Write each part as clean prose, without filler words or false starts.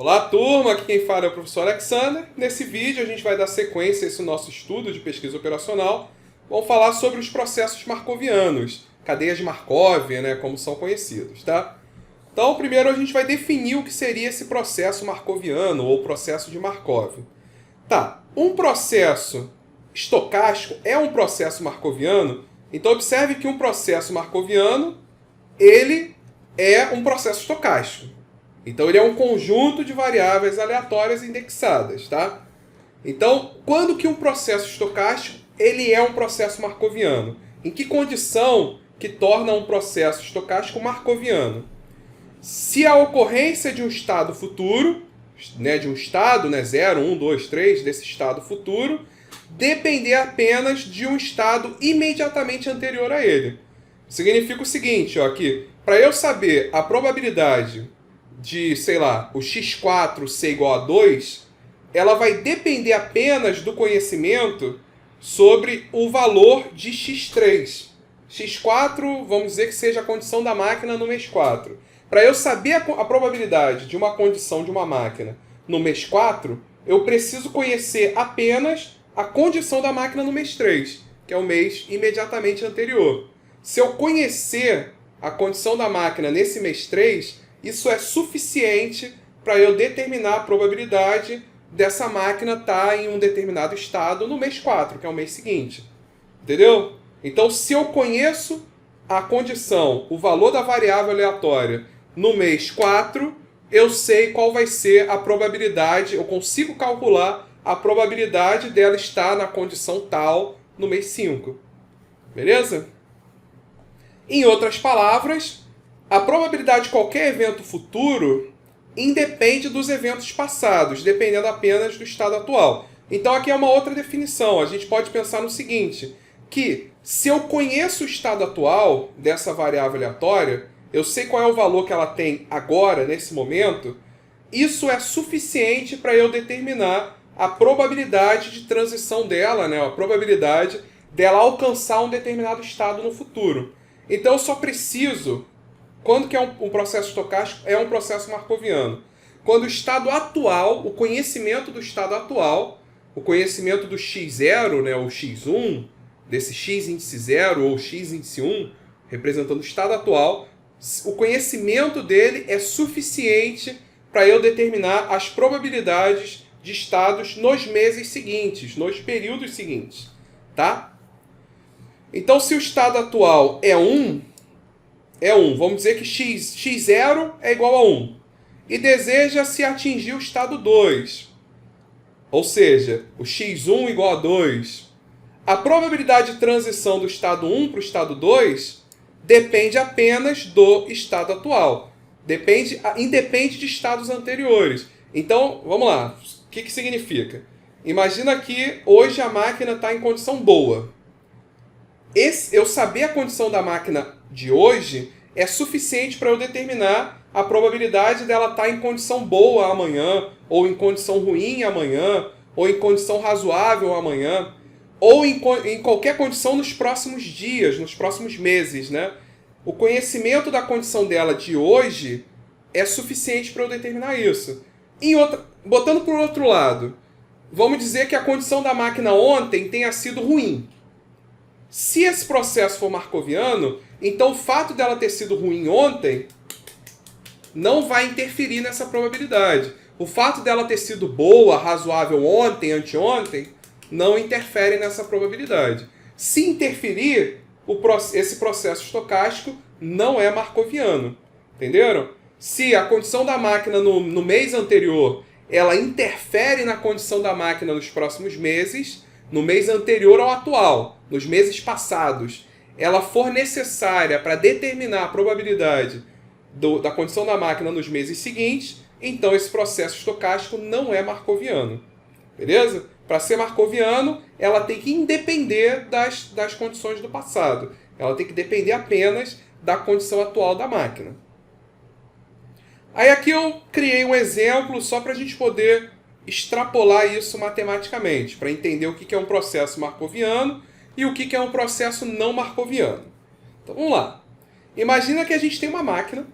Olá, turma! Aqui quem fala é o professor Alexander. Nesse vídeo a gente vai dar sequência a esse nosso estudo de pesquisa operacional. Vamos falar sobre os processos marcovianos, cadeias de Markov, né, como são conhecidos, tá? Então, primeiro a gente vai definir o que seria esse processo marcoviano ou processo de Markov. Tá, um processo estocástico é um processo marcoviano, então observe que um processo marcoviano, ele é um processo estocástico. Então ele é um conjunto de variáveis aleatórias indexadas, tá? Então, quando que um processo estocástico ele é um processo marcoviano? Em que condição que torna um processo estocástico marcoviano? Se a ocorrência de um estado futuro, né, de um estado, né, 0, 1, 2, 3, desse estado futuro, depender apenas de um estado imediatamente anterior a ele. Significa o seguinte, ó, que para eu saber a probabilidade de, sei lá, o x4 ser igual a 2, ela vai depender apenas do conhecimento sobre o valor de x3. x4, vamos dizer que seja a condição da máquina no mês 4. Para eu saber a probabilidade de uma condição de uma máquina no mês 4, eu preciso conhecer apenas a condição da máquina no mês 3, que é o mês imediatamente anterior. Se eu conhecer a condição da máquina nesse mês 3, isso é suficiente para eu determinar a probabilidade dessa máquina estar em um determinado estado no mês 4, que é o mês seguinte. Entendeu? Então, se eu conheço a condição, o valor da variável aleatória no mês 4, eu sei qual vai ser a probabilidade, eu consigo calcular a probabilidade dela estar na condição tal no mês 5. Beleza? Em outras palavras, a probabilidade de qualquer evento futuro independe dos eventos passados, dependendo apenas do estado atual. Então aqui é uma outra definição. A gente pode pensar no seguinte, que se eu conheço o estado atual dessa variável aleatória, eu sei qual é o valor que ela tem agora, nesse momento, isso é suficiente para eu determinar a probabilidade de transição dela, né, a probabilidade dela alcançar um determinado estado no futuro. Então eu só preciso... Quando que é um processo estocástico? É um processo marcoviano. Quando o estado atual, o conhecimento do estado atual, o conhecimento do x0, né, ou x1, desse x índice 0 ou x índice 1, representando o estado atual, o conhecimento dele é suficiente para eu determinar as probabilidades de estados nos meses seguintes, nos períodos seguintes. Tá? Então, se o estado atual é 1, vamos dizer que x0 é igual a 1. E deseja-se atingir o estado 2. Ou seja, o x1 igual a 2. A probabilidade de transição do estado 1 para o estado 2 depende apenas do estado atual. Independe de estados anteriores. Então, vamos lá. O que significa? Imagina que hoje a máquina está em condição boa. Eu saber a condição da máquina de hoje é suficiente para eu determinar a probabilidade dela estar em condição boa amanhã, ou em condição ruim amanhã, ou em condição razoável amanhã, ou em qualquer condição nos próximos dias, nos próximos meses, né? O conhecimento da condição dela de hoje é suficiente para eu determinar isso. Botando por outro lado, vamos dizer que a condição da máquina ontem tenha sido ruim. Se esse processo for marcoviano, então o fato dela ter sido ruim ontem não vai interferir nessa probabilidade. O fato dela ter sido boa, razoável ontem, anteontem, não interfere nessa probabilidade. Se interferir, esse processo estocástico não é marcoviano. Entenderam? Se a condição da máquina no mês anterior ela interfere na condição da máquina nos próximos meses, no mês anterior ao atual, nos meses passados, ela for necessária para determinar a probabilidade da condição da máquina nos meses seguintes, então esse processo estocástico não é marcoviano. Beleza? Para ser marcoviano, ela tem que independer das condições do passado. Ela tem que depender apenas da condição atual da máquina. Aí aqui eu criei um exemplo só para a gente poder extrapolar isso matematicamente, para entender o que é um processo marcoviano e o que é um processo não marcoviano. Então vamos lá. Imagina que a gente tem uma máquina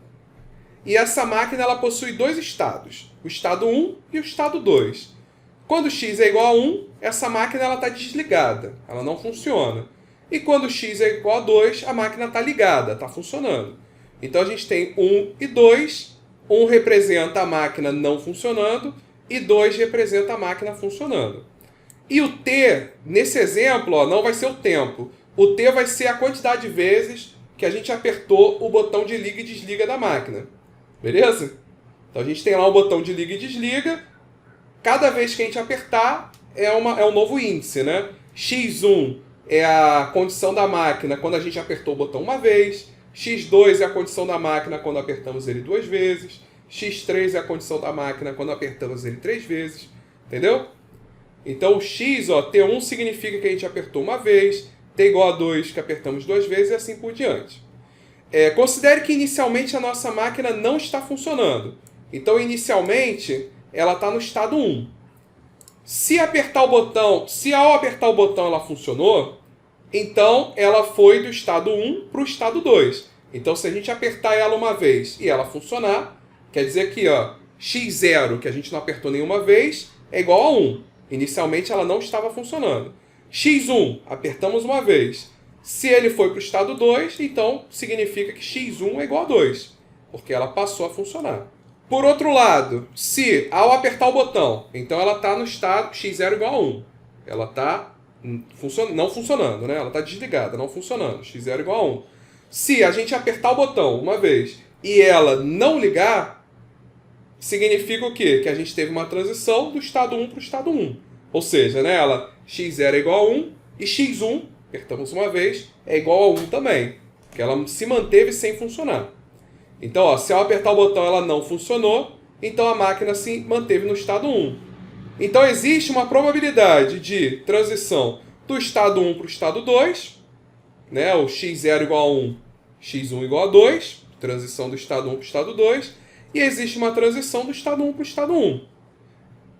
e essa máquina ela possui dois estados, o estado 1 e o estado 2. Quando x é igual a 1, essa máquina está desligada, ela não funciona. E quando x é igual a 2, a máquina está ligada, está funcionando. Então a gente tem 1 e 2, 1 representa a máquina não funcionando e 2 representa a máquina funcionando. E o t, nesse exemplo, ó, não vai ser o tempo. O t vai ser a quantidade de vezes que a gente apertou o botão de liga e desliga da máquina. Beleza? Então a gente tem lá o botão de liga e desliga. Cada vez que a gente apertar é um novo índice, né? x1 é a condição da máquina quando a gente apertou o botão uma vez. x2 é a condição da máquina quando apertamos ele duas vezes. x3 é a condição da máquina quando apertamos ele três vezes. Entendeu? Então o x, ó, T1 significa que a gente apertou uma vez, T igual a 2 que apertamos duas vezes e assim por diante. Considere que inicialmente a nossa máquina não está funcionando. Então inicialmente ela está no estado 1. Se ao apertar o botão ela funcionou, então ela foi do estado 1 para o estado 2. Então se a gente apertar ela uma vez e ela funcionar, quer dizer que ó, x0, que a gente não apertou nenhuma vez, é igual a 1. Inicialmente ela não estava funcionando. x1, apertamos uma vez. Se ele foi para o estado 2, então significa que x1 é igual a 2, porque ela passou a funcionar. Por outro lado, se ao apertar o botão, então ela está no estado x0 igual a 1. Ela está não funcionando, né? Ela está desligada, não funcionando. x0 igual a 1. Se a gente apertar o botão uma vez e ela não ligar, significa o quê? Que a gente teve uma transição do estado 1 para o estado 1. Ou seja, né, x0 é igual a 1 e x1, apertamos uma vez, é igual a 1 também. Porque ela se manteve sem funcionar. Então, ó, se ao apertar o botão ela não funcionou, então a máquina se manteve no estado 1. Então existe uma probabilidade de transição do estado 1 para o estado 2, né, o x0 igual a 1, x1 igual a 2, transição do estado 1 para o estado 2, e existe uma transição do estado 1 para o estado 1.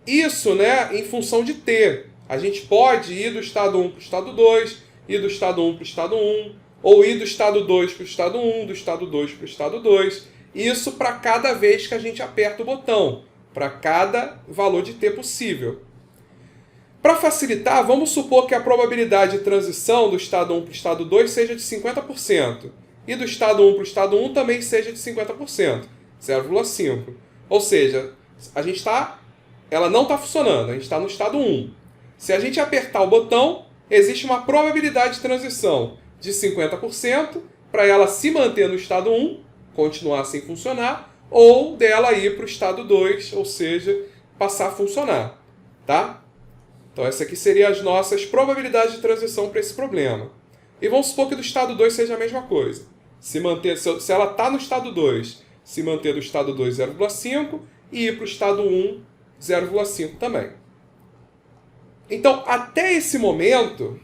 Isso, né, em função de t. A gente pode ir do estado 1 para o estado 2, ir do estado 1 para o estado 1, ou ir do estado 2 para o estado 1, do estado 2 para o estado 2. Isso para cada vez que a gente aperta o botão, para cada valor de t possível. Para facilitar, vamos supor que a probabilidade de transição do estado 1 para o estado 2 seja de 50%, e do estado 1 para o estado 1 também seja de 50%. 0,5. Ou seja, ela não está funcionando, a gente está no estado 1. Se a gente apertar o botão, existe uma probabilidade de transição de 50% para ela se manter no estado 1, continuar sem funcionar, ou dela ir para o estado 2, ou seja, passar a funcionar. Tá? Então essa aqui seria as nossas probabilidades de transição para esse problema. E vamos supor que do estado 2 seja a mesma coisa. Se ela está no estado 2, se manter do estado 2 0,5 e ir para o estado 1 0,5 também. Então, até esse momento,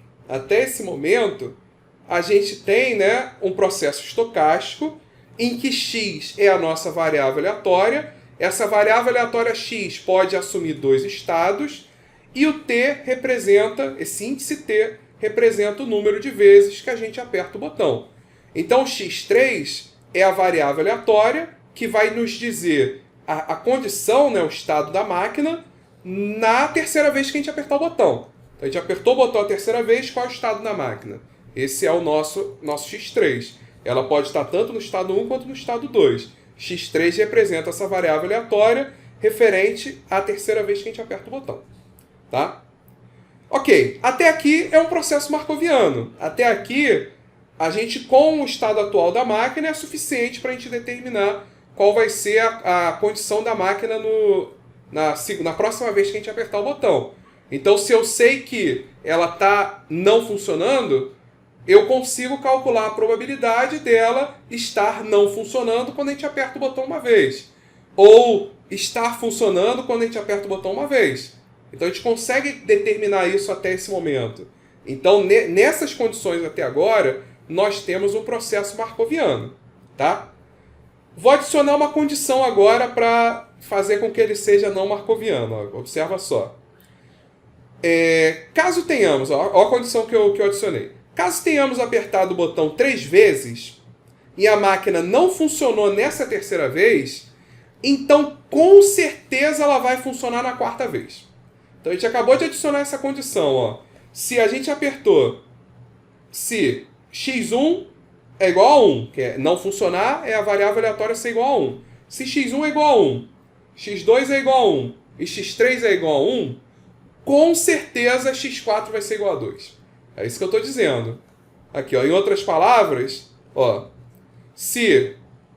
a gente tem, né, um processo estocástico em que x é a nossa variável aleatória. Essa variável aleatória x pode assumir dois estados e o t representa, esse índice t, representa o número de vezes que a gente aperta o botão. Então, x3 é a variável aleatória que vai nos dizer a condição, né, o estado da máquina, na terceira vez que a gente apertar o botão. Então, a gente apertou o botão a terceira vez, qual é o estado da máquina? Esse é o nosso x3. Ela pode estar tanto no estado 1 quanto no estado 2. x3 representa essa variável aleatória referente à terceira vez que a gente aperta o botão. Tá? Ok, até aqui é um processo marcoviano. Até aqui, a gente, com o estado atual da máquina, é suficiente para a gente determinar qual vai ser a condição da máquina na próxima vez que a gente apertar o botão. Então, se eu sei que ela está não funcionando, eu consigo calcular a probabilidade dela estar não funcionando quando a gente aperta o botão uma vez. Ou estar funcionando quando a gente aperta o botão uma vez. Então, a gente consegue determinar isso até esse momento. Então, nessas condições até agora, nós temos um processo marcoviano. Tá? Vou adicionar uma condição agora para fazer com que ele seja não marcoviano. Ó. Observa só. Caso tenhamos, ó a condição que eu adicionei. Caso tenhamos apertado o botão 3 vezes, e a máquina não funcionou nessa terceira vez, então com certeza ela vai funcionar na quarta vez. Então a gente acabou de adicionar essa condição. Ó. Se a gente apertou, se x1 é igual a 1, que é não funcionar, é a variável aleatória ser igual a 1. Se x1 é igual a 1, x2 é igual a 1 e x3 é igual a 1, com certeza x4 vai ser igual a 2. É isso que eu estou dizendo. Aqui, ó, em outras palavras, ó, se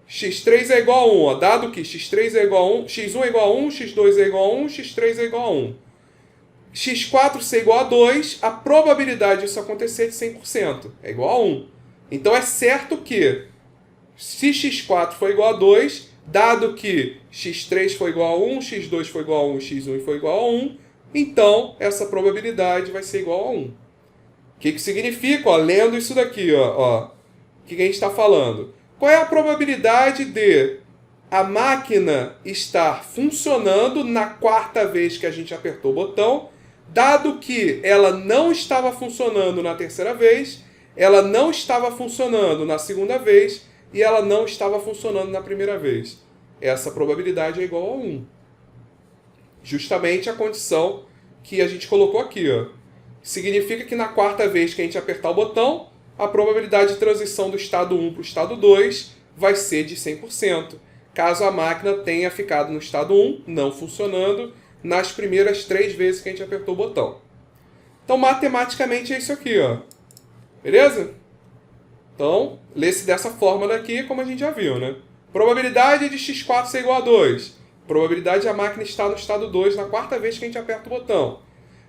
x3 é igual a 1, ó, dado que x3 é igual a 1, x1 é igual a 1, x2 é igual a 1, x3 é igual a 1. x4 ser igual a 2, a probabilidade disso acontecer é de 100%. É igual a 1. Então é certo que, se x4 for igual a 2, dado que x3 foi igual a 1, x2 foi igual a 1, x1 foi igual a 1, então essa probabilidade vai ser igual a 1. O que significa? Ó, lendo isso daqui, ó, o que a gente está falando? Qual é a probabilidade de a máquina estar funcionando na quarta vez que a gente apertou o botão, dado que ela não estava funcionando na terceira vez, ela não estava funcionando na segunda vez e ela não estava funcionando na primeira vez? Essa probabilidade é igual a 1. Justamente a condição que a gente colocou aqui, ó. Significa que na quarta vez que a gente apertar o botão, a probabilidade de transição do estado 1 para o estado 2 vai ser de 100%, caso a máquina tenha ficado no estado 1, não funcionando, nas primeiras 3 vezes que a gente apertou o botão. Então, matematicamente é isso aqui, ó. Beleza? Então, lê-se dessa forma daqui, como a gente já viu, né? Probabilidade de x4 ser igual a 2. Probabilidade de a máquina estar no estado 2 na quarta vez que a gente aperta o botão.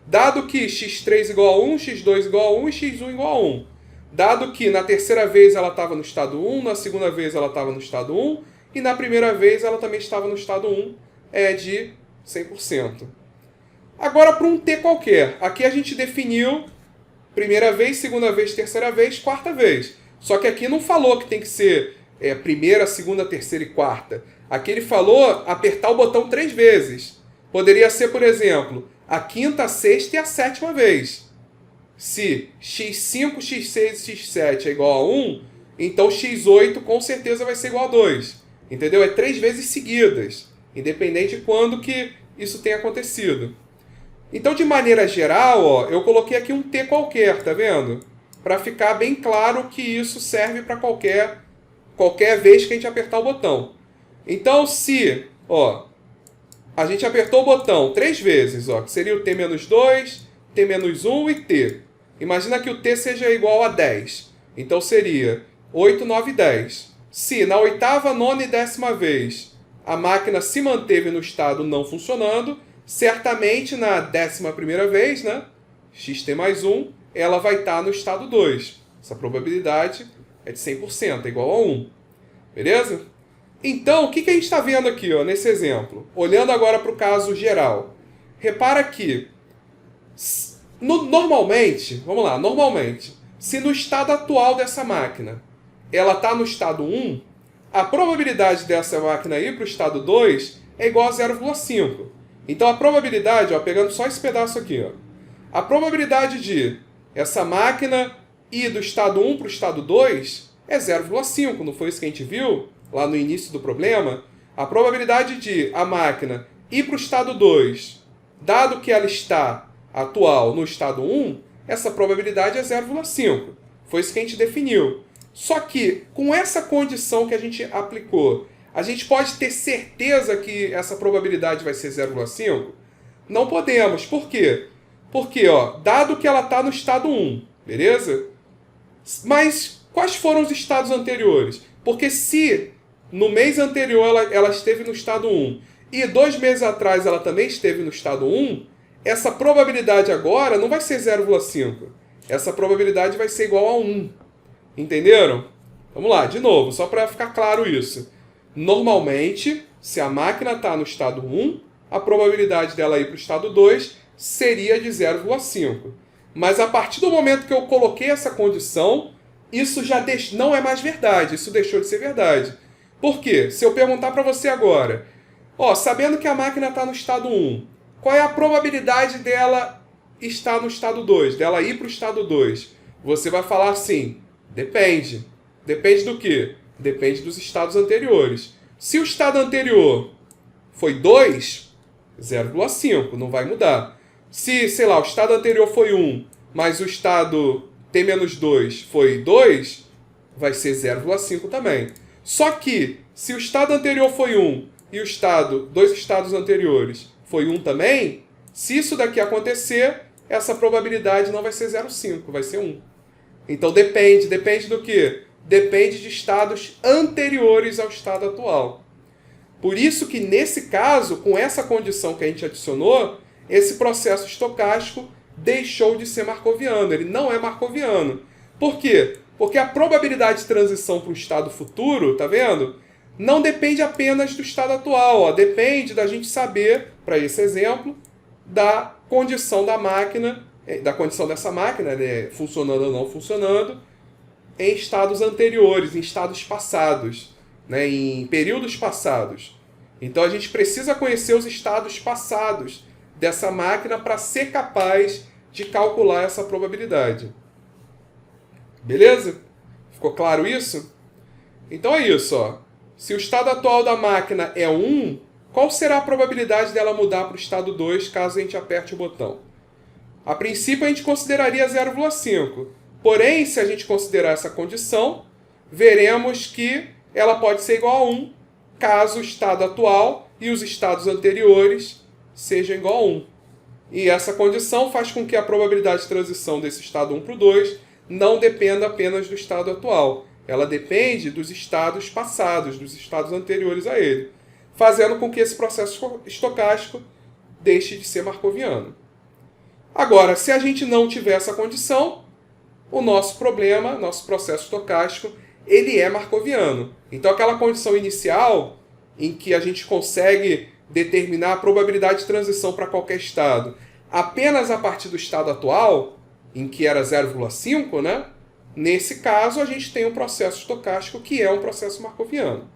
Dado que x3 igual a 1, x2 igual a 1 e x1 igual a 1. Dado que na terceira vez ela estava no estado 1, na segunda vez ela estava no estado 1, e na primeira vez ela também estava no estado 1, é de 100%. Agora para um t qualquer. Aqui a gente definiu primeira vez, segunda vez, terceira vez, quarta vez. Só que aqui não falou que tem que ser primeira, segunda, terceira e quarta. Aqui ele falou apertar o botão 3 vezes. Poderia ser, por exemplo, a quinta, a sexta e a sétima vez. Se x5, x6 e x7 é igual a 1, então x8 com certeza vai ser igual a 2. Entendeu? É 3 vezes seguidas, independente de quando que isso tenha acontecido. Então, de maneira geral, ó, eu coloquei aqui um t qualquer, tá vendo? Para ficar bem claro que isso serve para qualquer vez que a gente apertar o botão. Então, se ó, a gente apertou o botão 3 vezes, ó, que seria o t-2, t-1 e t. Imagina que o t seja igual a 10. Então seria 8, 9, 10. Se na oitava, nona e décima vez a máquina se manteve no estado não funcionando, certamente na 11ª vez, né, xt mais 1, ela vai estar no estado 2. Essa probabilidade é de 100%, é igual a 1. Beleza? Então, o que a gente está vendo aqui, ó, nesse exemplo? Olhando agora para o caso geral. Repara que, normalmente, vamos lá, normalmente, se no estado atual dessa máquina ela está no estado 1, a probabilidade dessa máquina ir para o estado 2 é igual a 0,5. Então a probabilidade, ó, pegando só esse pedaço aqui, ó, a probabilidade de essa máquina ir do estado 1 para o estado 2 é 0,5. Não foi isso que a gente viu lá no início do problema? A probabilidade de a máquina ir para o estado 2, dado que ela está atual no estado 1, essa probabilidade é 0,5. Foi isso que a gente definiu. Só que, com essa condição que a gente aplicou, a gente pode ter certeza que essa probabilidade vai ser 0,5? Não podemos. Por quê? Porque, ó, dado que ela está no estado 1, beleza? Mas quais foram os estados anteriores? Porque se no mês anterior ela esteve no estado 1 e 2 meses atrás ela também esteve no estado 1, essa probabilidade agora não vai ser 0,5. Essa probabilidade vai ser igual a 1. Entenderam? Vamos lá, de novo, só para ficar claro isso. Normalmente, se a máquina está no estado 1, a probabilidade dela ir para o estado 2 seria de 0,5. Mas a partir do momento que eu coloquei essa condição, isso já não é mais verdade, isso deixou de ser verdade. Por quê? Se eu perguntar para você agora, ó, sabendo que a máquina está no estado 1, qual é a probabilidade dela estar no estado 2, dela ir para o estado 2? Você vai falar assim, depende. Depende do quê? Depende dos estados anteriores. Se o estado anterior foi 2, 0,5, não vai mudar. Se, sei lá, o estado anterior foi 1, mas o estado T-2 foi 2, vai ser 0,5 também. Só que, se o estado anterior foi 1 e dois estados anteriores foi 1 também, se isso daqui acontecer, essa probabilidade não vai ser 0,5, vai ser 1. Então depende do quê? Depende de estados anteriores ao estado atual. Por isso que, nesse caso, com essa condição que a gente adicionou, esse processo estocástico deixou de ser marcoviano. Ele não é marcoviano. Por quê? Porque a probabilidade de transição para o estado futuro, tá vendo? Não depende apenas do estado atual. Ó. Depende da gente saber, para esse exemplo, da condição da máquina, da condição dessa máquina, né, funcionando ou não funcionando, em estados anteriores, em estados passados, né, em períodos passados. Então a gente precisa conhecer os estados passados dessa máquina para ser capaz de calcular essa probabilidade. Beleza? Ficou claro isso? Então é isso. Ó. Se o estado atual da máquina é 1, qual será a probabilidade dela mudar para o estado 2 caso a gente aperte o botão? A princípio a gente consideraria 0,5. Porém, se a gente considerar essa condição, veremos que ela pode ser igual a 1 caso o estado atual e os estados anteriores sejam igual a 1. E essa condição faz com que a probabilidade de transição desse estado 1 para o 2 não dependa apenas do estado atual. Ela depende dos estados passados, dos estados anteriores a ele, fazendo com que esse processo estocástico deixe de ser marcoviano. Agora, se a gente não tiver essa condição, o nosso problema, nosso processo estocástico, ele é marcoviano. Então, aquela condição inicial, em que a gente consegue determinar a probabilidade de transição para qualquer estado apenas a partir do estado atual, em que era 0,5, né? Nesse caso, a gente tem um processo estocástico que é um processo marcoviano.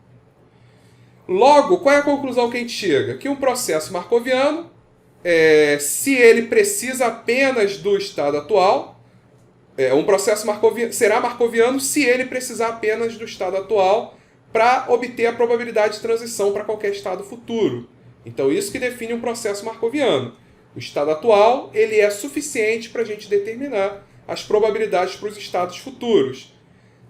Logo, qual é a conclusão que a gente chega? Que um processo marcoviano, se ele precisa apenas do estado atual, um processo será marcoviano se ele precisar apenas do estado atual para obter a probabilidade de transição para qualquer estado futuro. Então, isso que define um processo marcoviano. O estado atual ele é suficiente para a gente determinar as probabilidades para os estados futuros.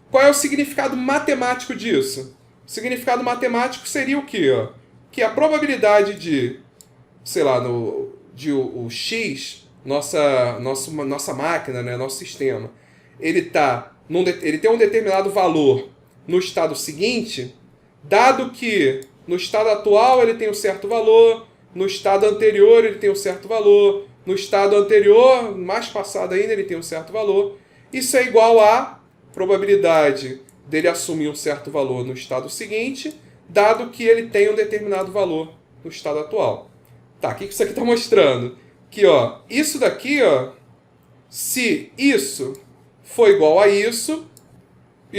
Qual é o significado matemático disso? O significado matemático seria o quê? Ó? Que a probabilidade de, sei lá, o X, nossa máquina, né, nosso sistema, ele tem um determinado valor no estado seguinte, dado que no estado atual ele tem um certo valor, no estado anterior ele tem um certo valor, no estado anterior, mais passado ainda, ele tem um certo valor. Isso é igual à probabilidade dele assumir um certo valor no estado seguinte, dado que ele tem um determinado valor no estado atual. Tá, o que isso aqui está mostrando? Que, ó, isso daqui, ó, se isso for igual a isso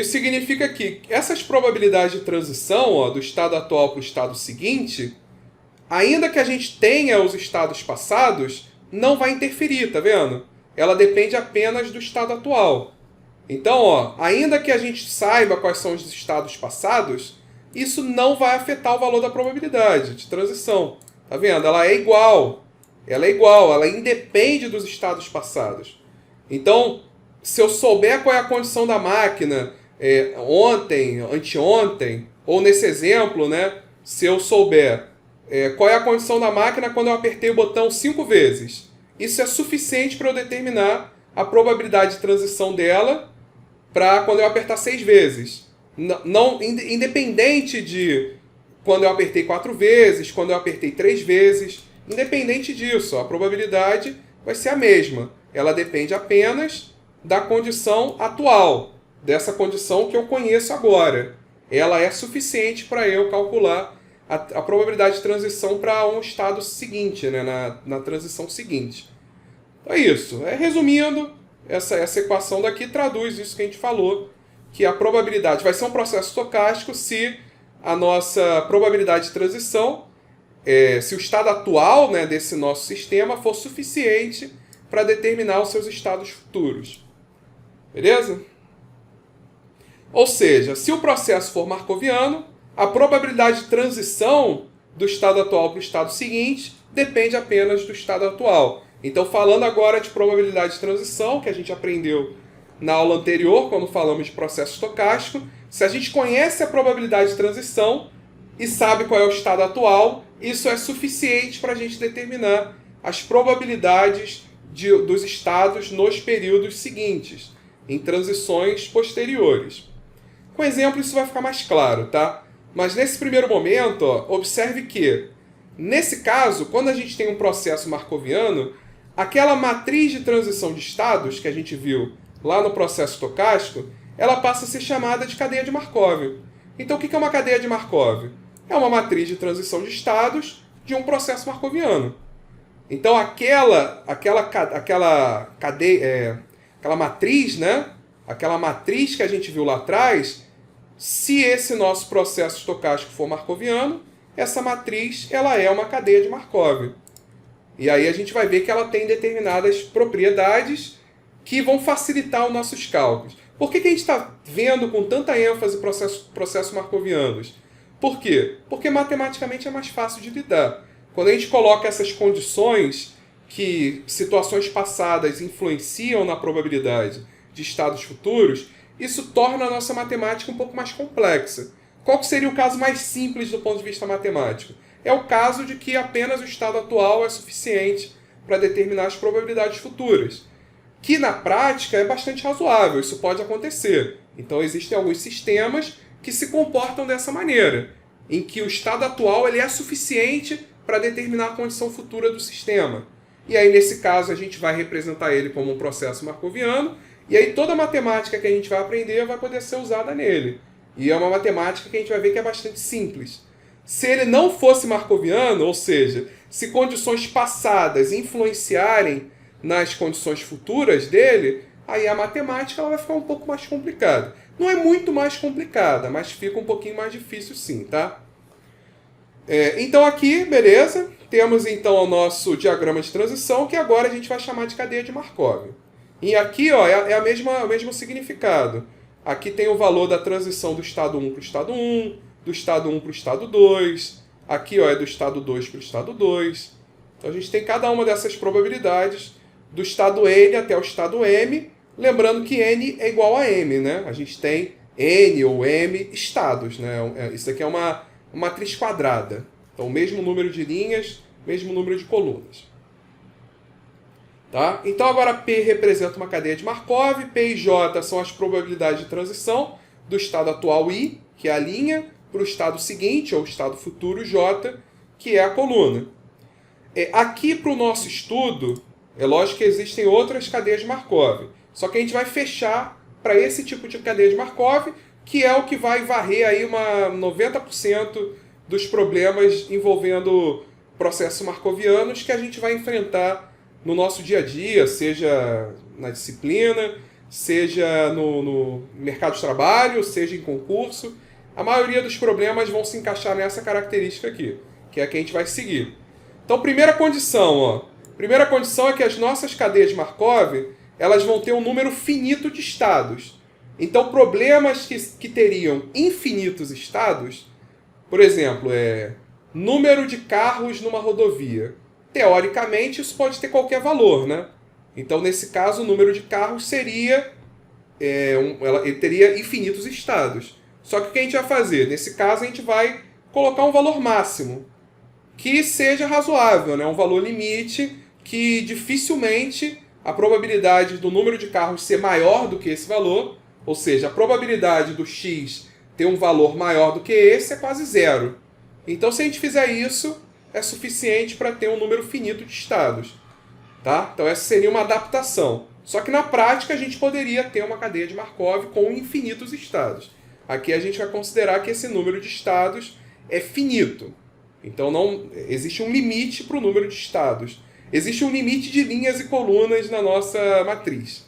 significa que essas probabilidades de transição, ó, do estado atual para o estado seguinte, ainda que a gente tenha os estados passados, não vai interferir, tá vendo? Ela depende apenas do estado atual. Então, ó, ainda que a gente saiba quais são os estados passados, isso não vai afetar o valor da probabilidade de transição. Tá vendo? Ela é igual, ela independe dos estados passados. Então, se eu souber qual é a condição da máquina ontem, anteontem, ou nesse exemplo, né, se eu souber qual é a condição da máquina quando eu apertei o botão 5 vezes, isso é suficiente para eu determinar a probabilidade de transição dela para quando eu apertar 6 vezes. Não, independente de quando eu apertei 4 vezes, quando eu apertei 3 vezes, independente disso, a probabilidade vai ser a mesma. Ela depende apenas da condição atual, dessa condição que eu conheço agora. Ela é suficiente para eu calcular a probabilidade de transição para um estado seguinte, né, na transição seguinte. Então é isso. Resumindo, essa equação daqui traduz isso que a gente falou, que a probabilidade vai ser um processo estocástico se a nossa probabilidade de transição, se o estado atual, né, desse nosso sistema for suficiente para determinar os seus estados futuros. Beleza? Ou seja, se o processo for marcoviano, a probabilidade de transição do estado atual para o estado seguinte depende apenas do estado atual. Então, falando agora de probabilidade de transição, que a gente aprendeu na aula anterior, quando falamos de processo estocástico, se a gente conhece a probabilidade de transição e sabe qual é o estado atual, isso é suficiente para a gente determinar as probabilidades dos estados nos períodos seguintes, em transições posteriores. Com exemplo, isso vai ficar mais claro, tá? Mas nesse primeiro momento, observe que, nesse caso, quando a gente tem um processo marcoviano, aquela matriz de transição de estados que a gente viu lá no processo estocástico, ela passa a ser chamada de cadeia de Markov. Então, o que é uma cadeia de Markov? É uma matriz de transição de estados de um processo marcoviano. Então, aquela matriz, né? Aquela matriz que a gente viu lá atrás, se esse nosso processo estocástico for marcoviano, essa matriz ela é uma cadeia de Markov. E aí a gente vai ver que ela tem determinadas propriedades que vão facilitar os nossos cálculos. Por que a gente está vendo com tanta ênfase processos marcovianos? Por quê? Porque matematicamente é mais fácil de lidar. Quando a gente coloca essas condições que situações passadas influenciam na probabilidade de estados futuros, isso torna a nossa matemática um pouco mais complexa. Qual seria o caso mais simples do ponto de vista matemático? É o caso de que apenas o estado atual é suficiente para determinar as probabilidades futuras, que na prática é bastante razoável, isso pode acontecer. Então existem alguns sistemas que se comportam dessa maneira, em que o estado atual ele é suficiente para determinar a condição futura do sistema. E aí nesse caso a gente vai representar ele como um processo marcoviano, e aí toda a matemática que a gente vai aprender vai poder ser usada nele. E é uma matemática que a gente vai ver que é bastante simples. Se ele não fosse marcoviano, ou seja, se condições passadas influenciarem nas condições futuras dele, aí a matemática ela vai ficar um pouco mais complicada. Não é muito mais complicada, mas fica um pouquinho mais difícil sim, tá? Então aqui, beleza, temos então o nosso diagrama de transição, que agora a gente vai chamar de cadeia de Markov. E aqui ó, é o mesmo significado. Aqui tem o valor da transição do estado 1 para o estado 1, do estado 1 para o estado 2, aqui ó, é do estado 2 para o estado 2. Então a gente tem cada uma dessas probabilidades do estado N até o estado M, lembrando que N é igual a M, né? A gente tem N ou M estados, né? Isso aqui é uma matriz quadrada. Então o mesmo número de linhas, mesmo número de colunas. Tá? Então agora P representa uma cadeia de Markov, P e J são as probabilidades de transição do estado atual I, que é a linha, para o estado seguinte, ou estado futuro J, que é a coluna. Aqui para o nosso estudo, é lógico que existem outras cadeias de Markov, só que a gente vai fechar para esse tipo de cadeia de Markov, que é o que vai varrer aí 90% dos problemas envolvendo processos marcovianos que a gente vai enfrentar no nosso dia a dia, seja na disciplina, seja no mercado de trabalho, seja em concurso. A maioria dos problemas vão se encaixar nessa característica aqui, que é a que a gente vai seguir. Então, primeira condição é que as nossas cadeias de Markov elas vão ter um número finito de estados. Então, problemas que teriam infinitos estados, por exemplo, número de carros numa rodovia. Teoricamente, isso pode ter qualquer valor, né? Então, nesse caso, o número de carros seria... ele teria infinitos estados. Só que o que a gente vai fazer? Nesse caso, a gente vai colocar um valor máximo, que seja razoável, né? Um valor limite, que dificilmente a probabilidade do número de carros ser maior do que esse valor, ou seja, a probabilidade do X ter um valor maior do que esse é quase zero. Então, se a gente fizer isso, é suficiente para ter um número finito de estados. Tá? Então essa seria uma adaptação. Só que na prática a gente poderia ter uma cadeia de Markov com infinitos estados. Aqui a gente vai considerar que esse número de estados é finito. Então não existe um limite para o número de estados. Existe um limite de linhas e colunas na nossa matriz.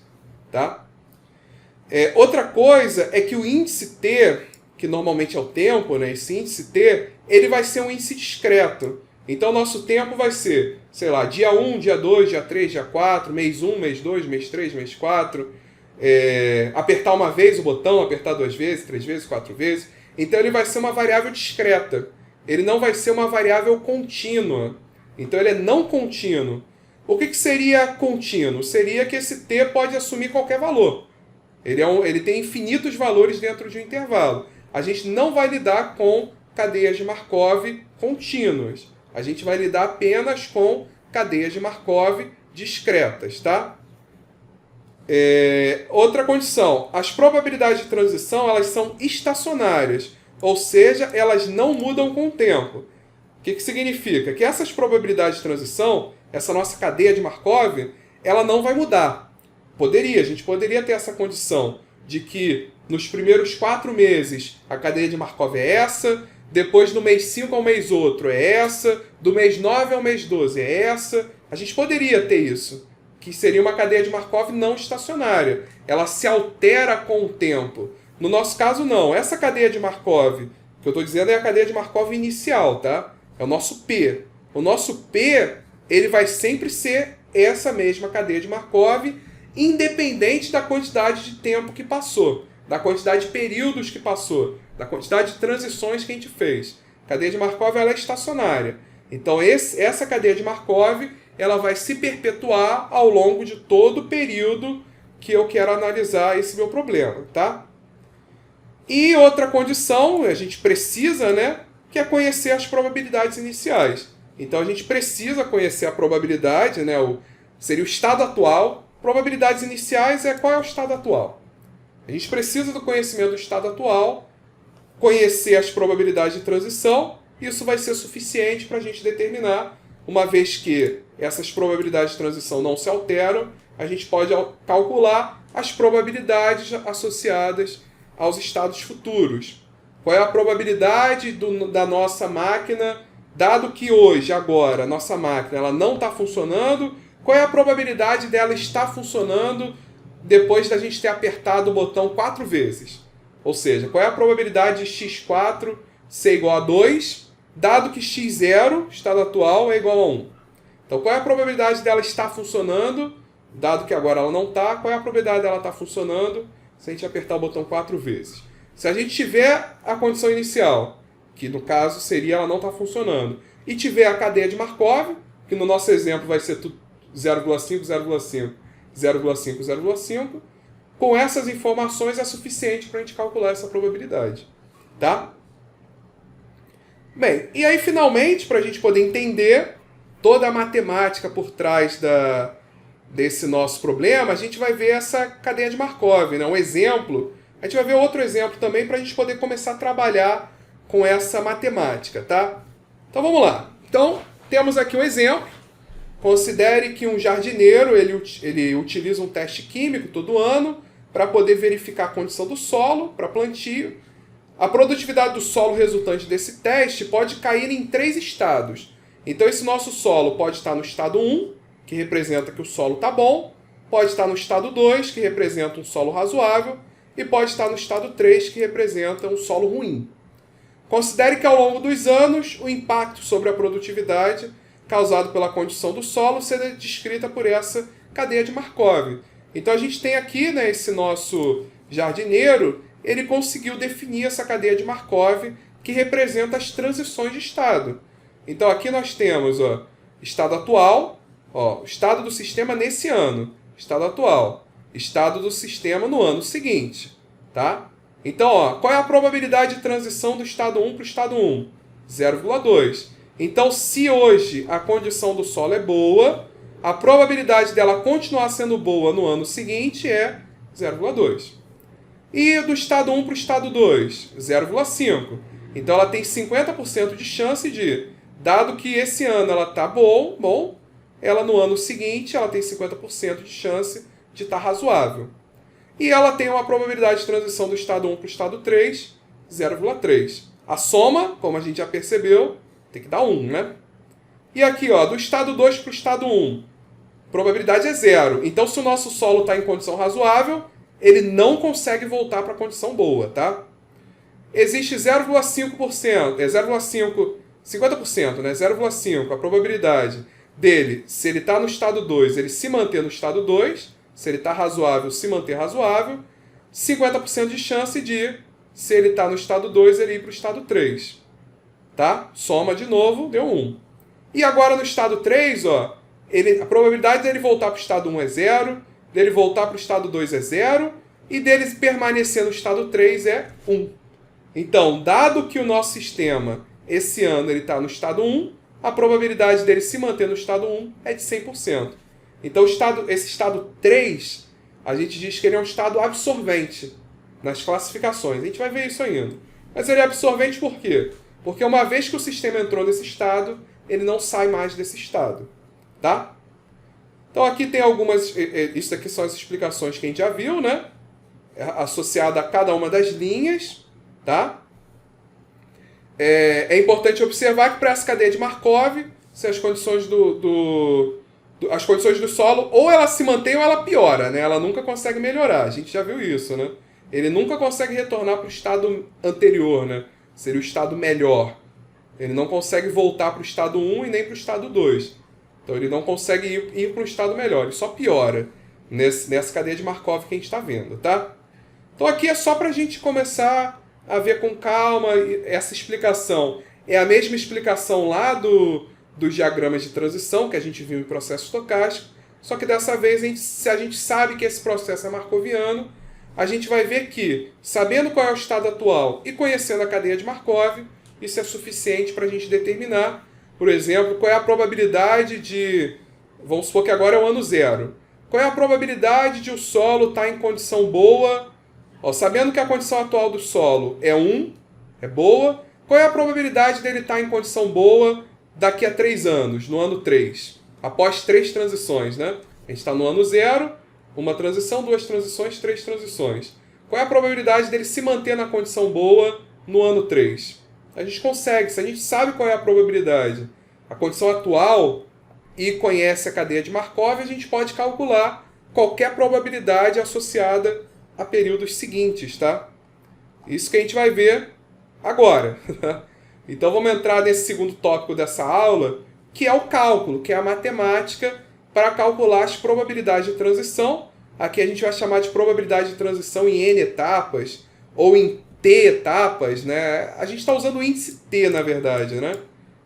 Tá? Outra coisa é que o índice T, que normalmente é o tempo, né? Esse índice T, ele vai ser um índice discreto. Então, nosso tempo vai ser, sei lá, dia 1, dia 2, dia 3, dia 4, mês 1, mês 2, mês 3, mês 4. apertar uma vez o botão, apertar 2 vezes, 3 vezes, 4 vezes. Então ele vai ser uma variável discreta. Ele não vai ser uma variável contínua. Então ele é não contínuo. O que seria contínuo? Seria que esse t pode assumir qualquer valor. Ele tem infinitos valores dentro de um intervalo. A gente não vai lidar com cadeias de Markov contínuas. A gente vai lidar apenas com cadeias de Markov discretas, tá? Outra condição, as probabilidades de transição elas são estacionárias, ou seja, elas não mudam com o tempo. O que significa? Que essas probabilidades de transição, essa nossa cadeia de Markov, ela não vai mudar. A gente poderia ter essa condição de que nos primeiros 4 meses a cadeia de Markov é essa, depois do mês 5 ao mês outro é essa, do mês 9 ao mês 12 é essa. A gente poderia ter isso, que seria uma cadeia de Markov não estacionária. Ela se altera com o tempo. No nosso caso, não. Essa cadeia de Markov, que eu estou dizendo é a cadeia de Markov inicial, tá? É o nosso P. O nosso P, ele vai sempre ser essa mesma cadeia de Markov, independente da quantidade de tempo que passou, da quantidade de períodos que passou, da quantidade de transições que a gente fez. A cadeia de Markov ela é estacionária. Então, essa cadeia de Markov ela vai se perpetuar ao longo de todo o período que eu quero analisar esse meu problema, tá? E outra condição, a gente precisa, né, que é conhecer as probabilidades iniciais. Então a gente precisa conhecer a probabilidade, né, seria o estado atual. Probabilidades iniciais qual é o estado atual. A gente precisa do conhecimento do estado atual, conhecer as probabilidades de transição, isso vai ser suficiente para a gente determinar, uma vez que essas probabilidades de transição não se alteram, a gente pode calcular as probabilidades associadas aos estados futuros. Qual é a probabilidade da nossa máquina, dado que hoje, agora, a nossa máquina ela não está funcionando, qual é a probabilidade dela estar funcionando depois da gente ter apertado o botão 4 vezes? Ou seja, qual é a probabilidade de x4 ser igual a 2, dado que x0, estado atual, é igual a 1? Então, qual é a probabilidade dela estar funcionando, dado que agora ela não está? Qual é a probabilidade dela estar funcionando se a gente apertar o botão 4 vezes? Se a gente tiver a condição inicial, que no caso seria ela não estar funcionando, e tiver a cadeia de Markov, que no nosso exemplo vai ser 0,5, 0,5, 0,5, 0,5, com essas informações é suficiente para a gente calcular essa probabilidade, tá? Bem, e aí finalmente, para a gente poder entender toda a matemática por trás desse nosso problema, a gente vai ver essa cadeia de Markov, né? Um exemplo. A gente vai ver outro exemplo também para a gente poder começar a trabalhar com essa matemática, tá? Então vamos lá. Então, temos aqui um exemplo. Considere que um jardineiro ele utiliza um teste químico todo ano para poder verificar a condição do solo para plantio. A produtividade do solo resultante desse teste pode cair em 3 estados. Então esse nosso solo pode estar no estado 1, que representa que o solo está bom, pode estar no estado 2, que representa um solo razoável, e pode estar no estado 3, que representa um solo ruim. Considere que ao longo dos anos o impacto sobre a produtividade causado pela condição do solo seja descrita por essa cadeia de Markov. Então a gente tem aqui, né, esse nosso jardineiro, ele conseguiu definir essa cadeia de Markov que representa as transições de estado. Então aqui nós temos estado atual, o estado do sistema nesse ano, estado atual, estado do sistema no ano seguinte, tá? Então, qual é a probabilidade de transição do estado 1 para o estado 1? 0,2. Então, se hoje a condição do solo é boa, a probabilidade dela continuar sendo boa no ano seguinte é 0,2. E do estado 1 para o estado 2? 0,5. Então, ela tem 50% de chance de, dado que esse ano ela está bom, ela no ano seguinte ela tem 50% de chance de estar razoável. E ela tem uma probabilidade de transição do estado 1 para o estado 3, 0,3. A soma, como a gente já percebeu, tem que dar 1, né? E aqui, do estado 2 para o estado 1, probabilidade é 0. Então, se o nosso solo está em condição razoável, ele não consegue voltar para a condição boa, tá? Existe 0,5%, 50%, né? 0,5, a probabilidade dele, se ele está no estado 2, ele se manter no estado 2, se ele está razoável, se manter razoável, 50% de chance de, se ele está no estado 2, ele ir para o estado 3. Tá? Soma de novo, deu 1. E agora no estado 3, ó, a probabilidade dele voltar para o estado 1 é 0, dele voltar para o estado 2 é 0, e dele permanecer no estado 3 é 1. Então, dado que o nosso sistema, esse ano, ele está no estado 1, a probabilidade dele se manter no estado 1 é de 100%. Então, esse estado 3, a gente diz que ele é um estado absorvente nas classificações. A gente vai ver isso ainda. Mas ele é absorvente por quê? Porque uma vez que o sistema entrou nesse estado, ele não sai mais desse estado. Tá? Então, aqui tem algumas... Isso aqui são as explicações que a gente já viu, né? Associada a cada uma das linhas. Tá? É importante observar que para essa cadeia de Markov, se as condições as condições do solo, ou ela se mantém ou ela piora, né? Ela nunca consegue melhorar. A gente já viu isso, né? Ele nunca consegue retornar para o estado anterior, né? Seria o estado melhor. Ele não consegue voltar para o estado 1 e nem para o estado 2. Então ele não consegue ir para um estado melhor. Ele só piora nessa cadeia de Markov que a gente está vendo, tá? Então aqui é só para a gente começar a ver com calma essa explicação. É a mesma explicação lá dos diagramas de transição que a gente viu em processo estocástico, só que dessa vez, se a gente sabe que esse processo é markoviano, a gente vai ver que, sabendo qual é o estado atual e conhecendo a cadeia de Markov, isso é suficiente para a gente determinar, por exemplo, qual é a probabilidade de... Vamos supor que agora é o ano 0. Qual é a probabilidade de o solo estar em condição boa? Ó, sabendo que a condição atual do solo é 1, é boa, qual é a probabilidade dele estar em condição boa daqui a 3 anos, no ano 3? Após 3 transições, né? A gente está no ano 0, uma transição, 2 transições, 3 transições. Qual é a probabilidade dele se manter na condição boa no ano 3? A gente consegue, se a gente sabe qual é a probabilidade, a condição atual, e conhece a cadeia de Markov, a gente pode calcular qualquer probabilidade associada a períodos seguintes, tá? Isso que a gente vai ver agora. Então vamos entrar nesse segundo tópico dessa aula, que é o cálculo, que é a matemática para calcular as probabilidades de transição. Aqui a gente vai chamar de probabilidade de transição em N etapas, ou em T etapas, né? A gente está usando o índice T, na verdade, né?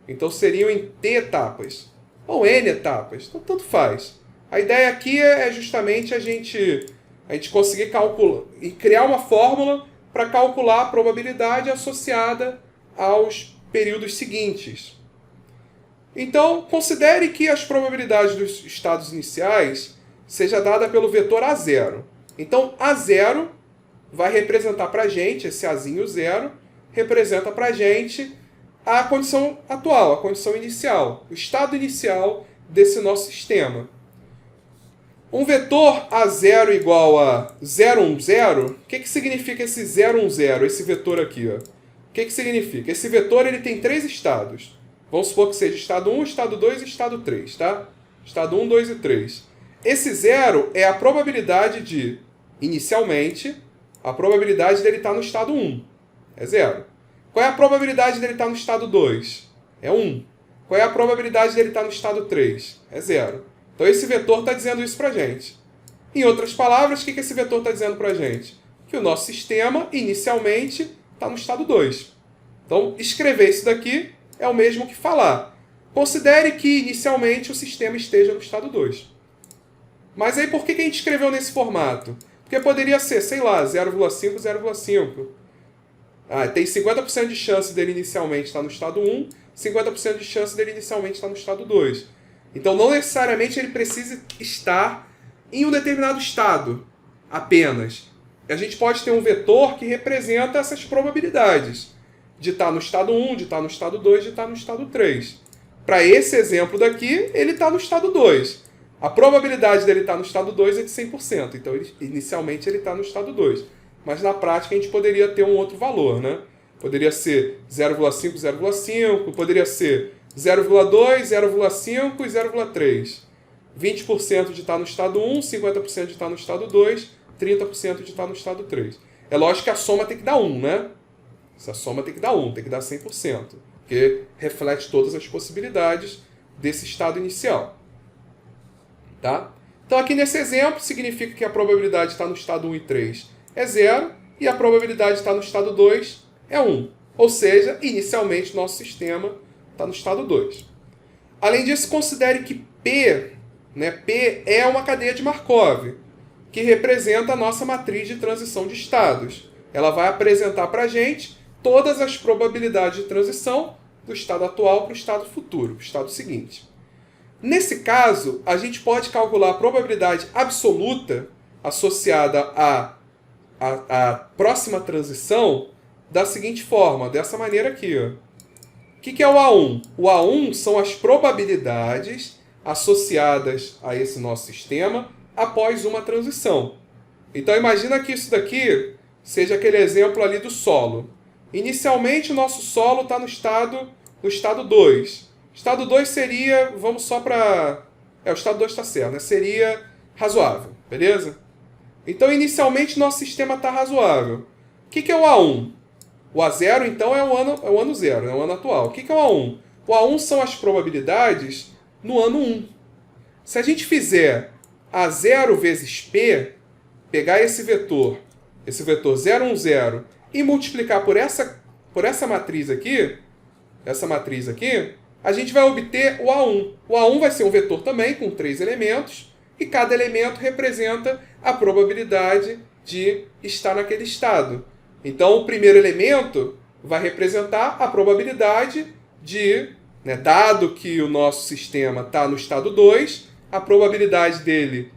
Então seriam em T etapas, ou N etapas, então tanto faz. A ideia aqui é justamente a gente conseguir calcular e criar uma fórmula para calcular a probabilidade associada aos períodos seguintes. Então, considere que as probabilidades dos estados iniciais seja dada pelo vetor A0. Então, A0 vai representar para a gente, esse Azinho 0, representa para a gente a condição atual, a condição inicial, o estado inicial desse nosso sistema. Um vetor A0 igual a 0, 1, 0, o que significa esse 0, 1, 0, esse vetor aqui? Ó? O que significa? Esse vetor ele tem 3 estados. Vamos supor que seja estado 1, estado 2 e estado 3, tá? Estado 1, 2 e 3. Esse 0 é a probabilidade de, inicialmente, a probabilidade dele estar no estado 1. É 0. Qual é a probabilidade dele estar no estado 2? É 1. Qual é a probabilidade dele estar no estado 3? É 0. Então esse vetor está dizendo isso para a gente. Em outras palavras, o que esse vetor está dizendo para a gente? Que o nosso sistema, inicialmente, está no estado 2. Então, escrever isso daqui é o mesmo que falar. Considere que, inicialmente, o sistema esteja no estado 2. Mas aí, por que a gente escreveu nesse formato? Porque poderia ser, sei lá, 0,5, 0,5. Tem 50% de chance dele inicialmente estar no estado 1, 50% de chance dele inicialmente estar no estado 2. Então, não necessariamente ele precisa estar em um determinado estado apenas. A gente pode ter um vetor que representa essas probabilidades de estar no estado 1, de estar no estado 2, de estar no estado 3. Para esse exemplo daqui, ele está no estado 2. A probabilidade dele estar no estado 2 é de 100%. Então, inicialmente, ele está no estado 2. Mas, na prática, a gente poderia ter um outro valor, né? Poderia ser 0,5, 0,5, poderia ser 0,2, 0,5 e 0,3. 20% de estar no estado 1, 50% de estar no estado 2, 30% de estar no estado 3. É lógico que a soma tem que dar 1, né? Essa soma tem que dar 1, tem que dar 100%. Porque reflete todas as possibilidades desse estado inicial. Tá? Então aqui nesse exemplo significa que a probabilidade de estar no estado 1 e 3 é 0 e a probabilidade de estar no estado 2 é 1. Ou seja, inicialmente nosso sistema está no estado 2. Além disso, considere que P, né, P é uma cadeia de Markov, que representa a nossa matriz de transição de estados. Ela vai apresentar para a gente todas as probabilidades de transição do estado atual para o estado futuro, o estado seguinte. Nesse caso, a gente pode calcular a probabilidade absoluta associada à próxima transição da seguinte forma, dessa maneira aqui. Ó. O que é o A1? O A1 são as probabilidades associadas a esse nosso sistema após uma transição. Então imagina que isso daqui seja aquele exemplo ali do solo. Inicialmente o nosso solo está no estado 2. Estado 2 seria, vamos só para... o estado 2 está certo, né? Seria razoável, beleza? Então inicialmente nosso sistema está razoável. O que é o A1? O A0 então é o ano 0, é o ano atual. O que é o A1? O A1 são as probabilidades no ano 1. Se a gente fizer A0 vezes P, pegar esse vetor 0, 1, 0, e multiplicar por essa matriz aqui, a gente vai obter o A1. O A1 vai ser um vetor também com 3 elementos, e cada elemento representa a probabilidade de estar naquele estado. Então, o primeiro elemento vai representar a probabilidade de, né, dado que o nosso sistema está no estado 2, a probabilidade dele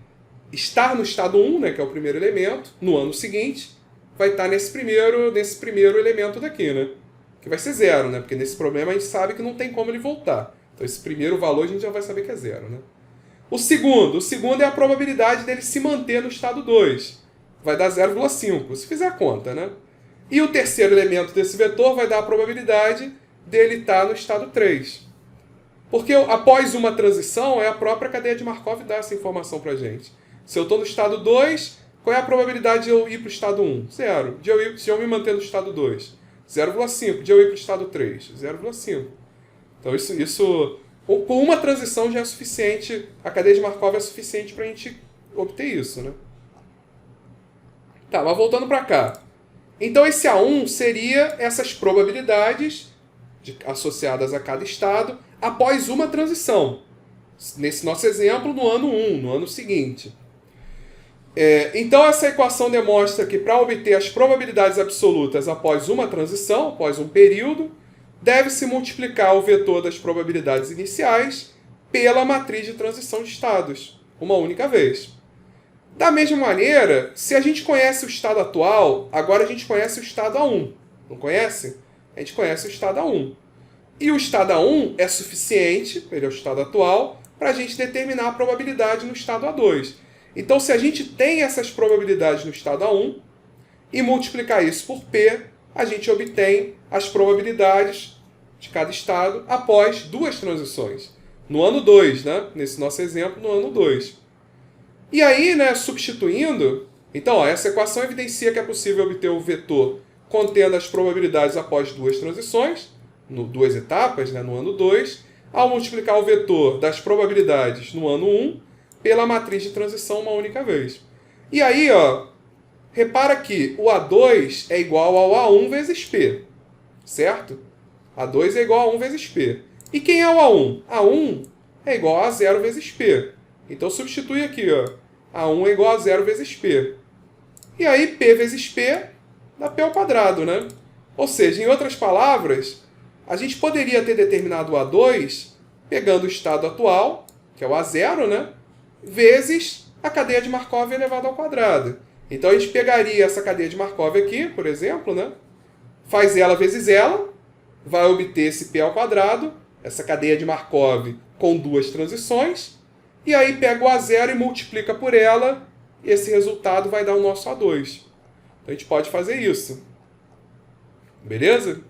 estar no estado 1, né, que é o primeiro elemento, no ano seguinte, vai estar nesse primeiro elemento daqui, né? Que vai ser 0, né? Porque nesse problema a gente sabe que não tem como ele voltar. Então esse primeiro valor a gente já vai saber que é 0, né? O segundo é a probabilidade dele se manter no estado 2. Vai dar 0,5, se fizer a conta, né? E o terceiro elemento desse vetor vai dar a probabilidade dele estar no estado 3. Porque após uma transição, é a própria cadeia de Markov dar essa informação pra gente. Se eu estou no estado 2, qual é a probabilidade de eu ir para o estado 1? 0. Se eu me manter no estado 2? 0,5. De eu ir para o estado 3? 0,5. Então isso com uma transição já é suficiente, a cadeia de Markov é suficiente para a gente obter isso, né? Tá, mas voltando para cá. Então esse A1 seria essas probabilidades associadas a cada estado após uma transição. Nesse nosso exemplo, no ano 1, no ano seguinte. Então essa equação demonstra que para obter as probabilidades absolutas após uma transição, após um período, deve-se multiplicar o vetor das probabilidades iniciais pela matriz de transição de estados, uma única vez. Da mesma maneira, se a gente conhece o estado atual, agora a gente conhece o estado A1. Não conhece? A gente conhece o estado A1. E o estado A1 é suficiente, ele é o estado atual, para a gente determinar a probabilidade no estado A2. Então, se a gente tem essas probabilidades no estado A1 e multiplicar isso por P, a gente obtém as probabilidades de cada estado após duas transições. No ano 2, né? Nesse nosso exemplo, no ano 2. E aí, né, substituindo, então, ó, essa equação evidencia que é possível obter o vetor contendo as probabilidades após duas transições, duas etapas, né, no ano 2, ao multiplicar o vetor das probabilidades no ano 1 pela matriz de transição uma única vez. E aí, ó, repara que o A2 é igual ao A1 vezes P, certo? A2 é igual a 1 vezes P. E quem é o A1? A1 é igual a 0 vezes P. Então substitui aqui, ó. A1 é igual a 0 vezes P. E aí P vezes P dá P ao quadrado, né? Ou seja, em outras palavras, a gente poderia ter determinado o A2 pegando o estado atual, que é o A0, né? Vezes a cadeia de Markov elevado ao quadrado. Então a gente pegaria essa cadeia de Markov aqui, por exemplo, né? Faz ela vezes ela, vai obter esse P ao quadrado, essa cadeia de Markov com duas transições, e aí pega o A0 e multiplica por ela, e esse resultado vai dar o nosso A2. Então a gente pode fazer isso. Beleza?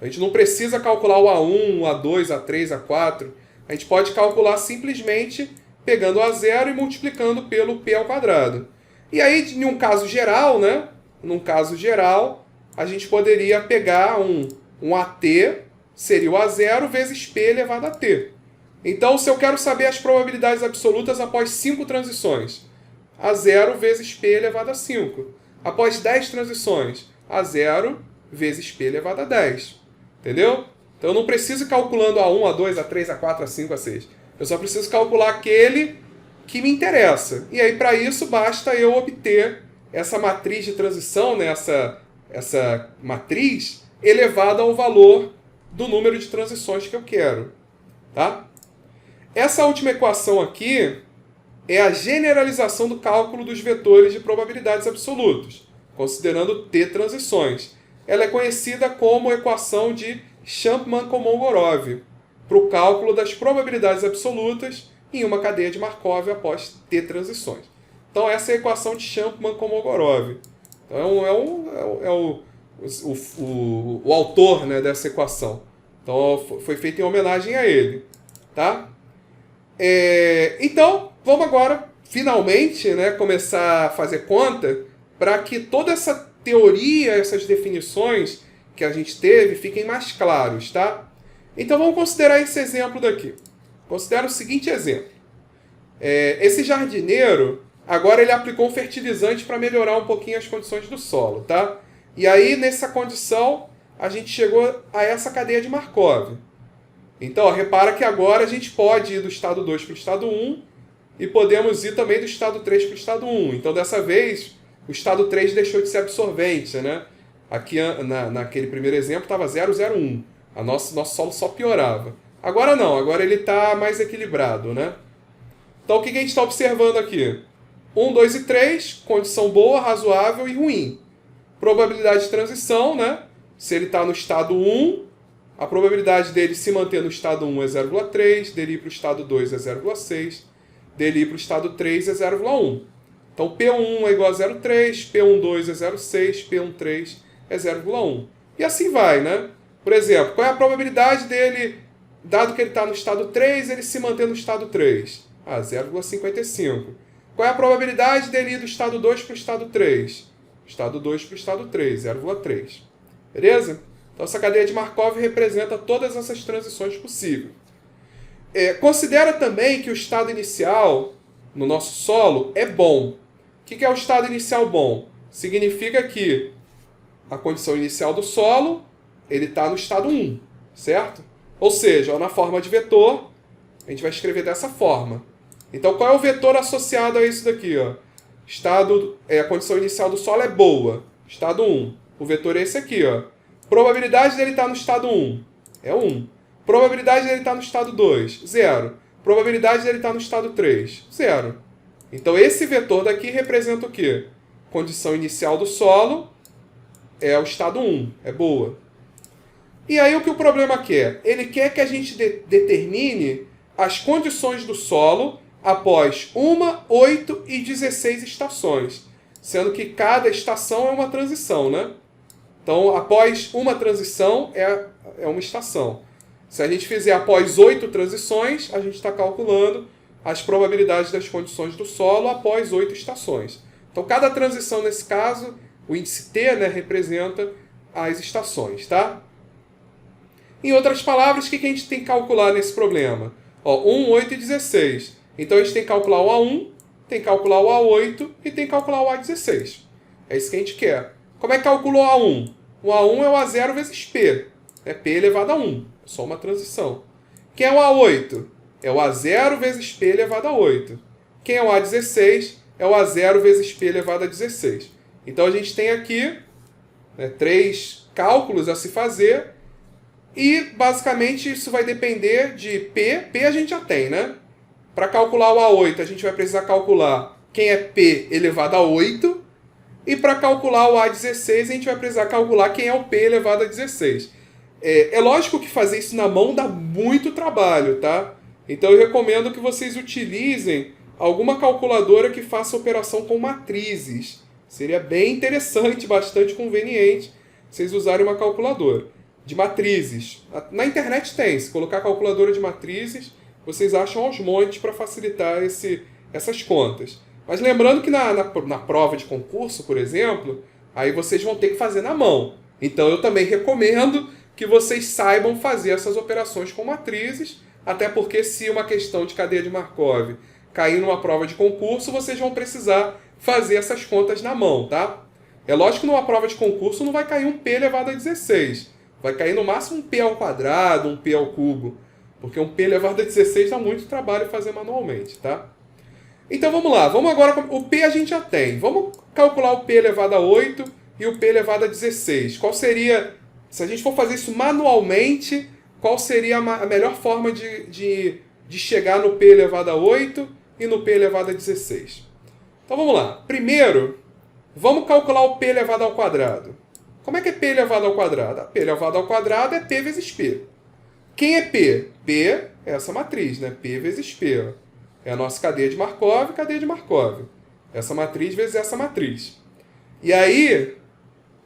A gente não precisa calcular o A1, o A2, A3, A4. A gente pode calcular simplesmente pegando o A0 e multiplicando pelo P ao quadrado. E aí, em um caso geral, né? Num caso geral, a gente poderia pegar um AT, seria o A0 vezes P elevado a T. Então, se eu quero saber as probabilidades absolutas após 5 transições, A0 vezes P elevado a 5. Após 10 transições, A0 vezes P elevado a 10. Entendeu? Então eu não preciso ir calculando A1, A2, A3, A4, A5, A6. Eu só preciso calcular aquele que me interessa. E aí, para isso, basta eu obter essa matriz de transição, né? essa matriz elevada ao valor do número de transições que eu quero. Tá? Essa última equação aqui é a generalização do cálculo dos vetores de probabilidades absolutas, considerando T transições. Ela é conhecida como equação de Chapman-Kolmogorov, para o cálculo das probabilidades absolutas em uma cadeia de Markov após T transições. Então essa é a equação de Chapman-Kolmogorov. Então é o autor, né, dessa equação. Então foi feita em homenagem a ele. Tá? Então, vamos agora, finalmente, né, começar a fazer conta para que toda essa teoria, essas definições que a gente teve, fiquem mais claros, tá? Então, vamos considerar esse exemplo daqui. Considera o seguinte exemplo. Esse jardineiro, agora ele aplicou um fertilizante para melhorar um pouquinho as condições do solo, tá? E aí, nessa condição, a gente chegou a essa cadeia de Markov. Então, ó, repara que agora a gente pode ir do estado 2 para o estado 1 e podemos ir também do estado 3 para o estado 1. Então, dessa vez, o estado 3 deixou de ser absorvente, né? Aqui, naquele primeiro exemplo, estava 0, 0, 1. Nosso solo só piorava. Agora não, agora ele está mais equilibrado, né? Então, o que a gente está observando aqui? 1, 2 e 3, condição boa, razoável e ruim. Probabilidade de transição, né? Se ele está no estado 1... a probabilidade dele se manter no estado 1 é 0,3, dele ir para o estado 2 é 0,6, dele ir para o estado 3 é 0,1. Então, P1 é igual a 0,3, P12 é 0,6, P13 é 0,1. E assim vai, né? Por exemplo, qual é a probabilidade dele, dado que ele está no estado 3, ele se manter no estado 3? 0,55. Qual é a probabilidade dele ir do estado 2 para o estado 3? Estado 2 para o estado 3, 0,3. Beleza? Então, essa cadeia de Markov representa todas essas transições possíveis. Considera também que o estado inicial no nosso solo é bom. O que é o estado inicial bom? Significa que a condição inicial do solo ele está no estado 1, certo? Ou seja, na forma de vetor, a gente vai escrever dessa forma. Então, qual é o vetor associado a isso daqui? Ó? A condição inicial do solo é boa, estado 1. O vetor é esse aqui, ó. Probabilidade dele estar no estado 1 é 1. Probabilidade dele estar no estado 2, 0. Probabilidade dele estar no estado 3, 0. Então, esse vetor daqui representa o quê? Condição inicial do solo é o estado 1, é boa. E aí, o que o problema quer? Ele quer que a gente determine as condições do solo após 1, 8 e 16 estações. Sendo que cada estação é uma transição, né? Então, após uma transição é uma estação. Se a gente fizer após 8 transições, a gente está calculando as probabilidades das condições do solo após 8 estações. Então, cada transição, nesse caso, o índice T, né, representa as estações, tá? Em outras palavras, o que a gente tem que calcular nesse problema? 1, 8 e 16. Então, a gente tem que calcular o A1, tem que calcular o A8 e tem que calcular o A16. É isso que a gente quer. Como é que calcula o A1? O A1 é o A0 vezes P. É P elevado a 1. É só uma transição. Quem é o A8? É o A0 vezes P elevado a 8. Quem é o A16? É o A0 vezes P elevado a 16. Então, a gente tem aqui 3 cálculos a se fazer. E, basicamente, isso vai depender de P. P a gente já tem, né? Para calcular o A8, a gente vai precisar calcular quem é P elevado a 8. E para calcular o A16, a gente vai precisar calcular quem é o P elevado a 16. É lógico que fazer isso na mão dá muito trabalho, tá? Então eu recomendo que vocês utilizem alguma calculadora que faça operação com matrizes. Seria bem interessante, bastante conveniente, vocês usarem uma calculadora de matrizes. Na internet tem, se colocar calculadora de matrizes, vocês acham aos montes para facilitar essas contas. Mas lembrando que na prova de concurso, por exemplo, aí vocês vão ter que fazer na mão. Então eu também recomendo que vocês saibam fazer essas operações com matrizes, até porque se uma questão de cadeia de Markov cair numa prova de concurso, vocês vão precisar fazer essas contas na mão, tá? É lógico que numa prova de concurso não vai cair um P elevado a 16. Vai cair no máximo um P ao quadrado, um P ao cubo. Porque um P elevado a 16 dá muito trabalho fazer manualmente, tá? Então vamos lá, vamos agora... O P a gente já tem. Vamos calcular o P elevado a 8 e o P elevado a 16. Qual seria... Se a gente for fazer isso manualmente, qual seria a melhor forma de chegar no P elevado a 8 e no P elevado a 16? Então vamos lá. Primeiro, vamos calcular o P elevado ao quadrado. Como é que é P elevado ao quadrado? P elevado ao quadrado é P vezes P. Quem é P? P é essa matriz, né? P vezes P. Ó. É a nossa cadeia de Markov, cadeia de Markov. Essa matriz vezes essa matriz. E aí,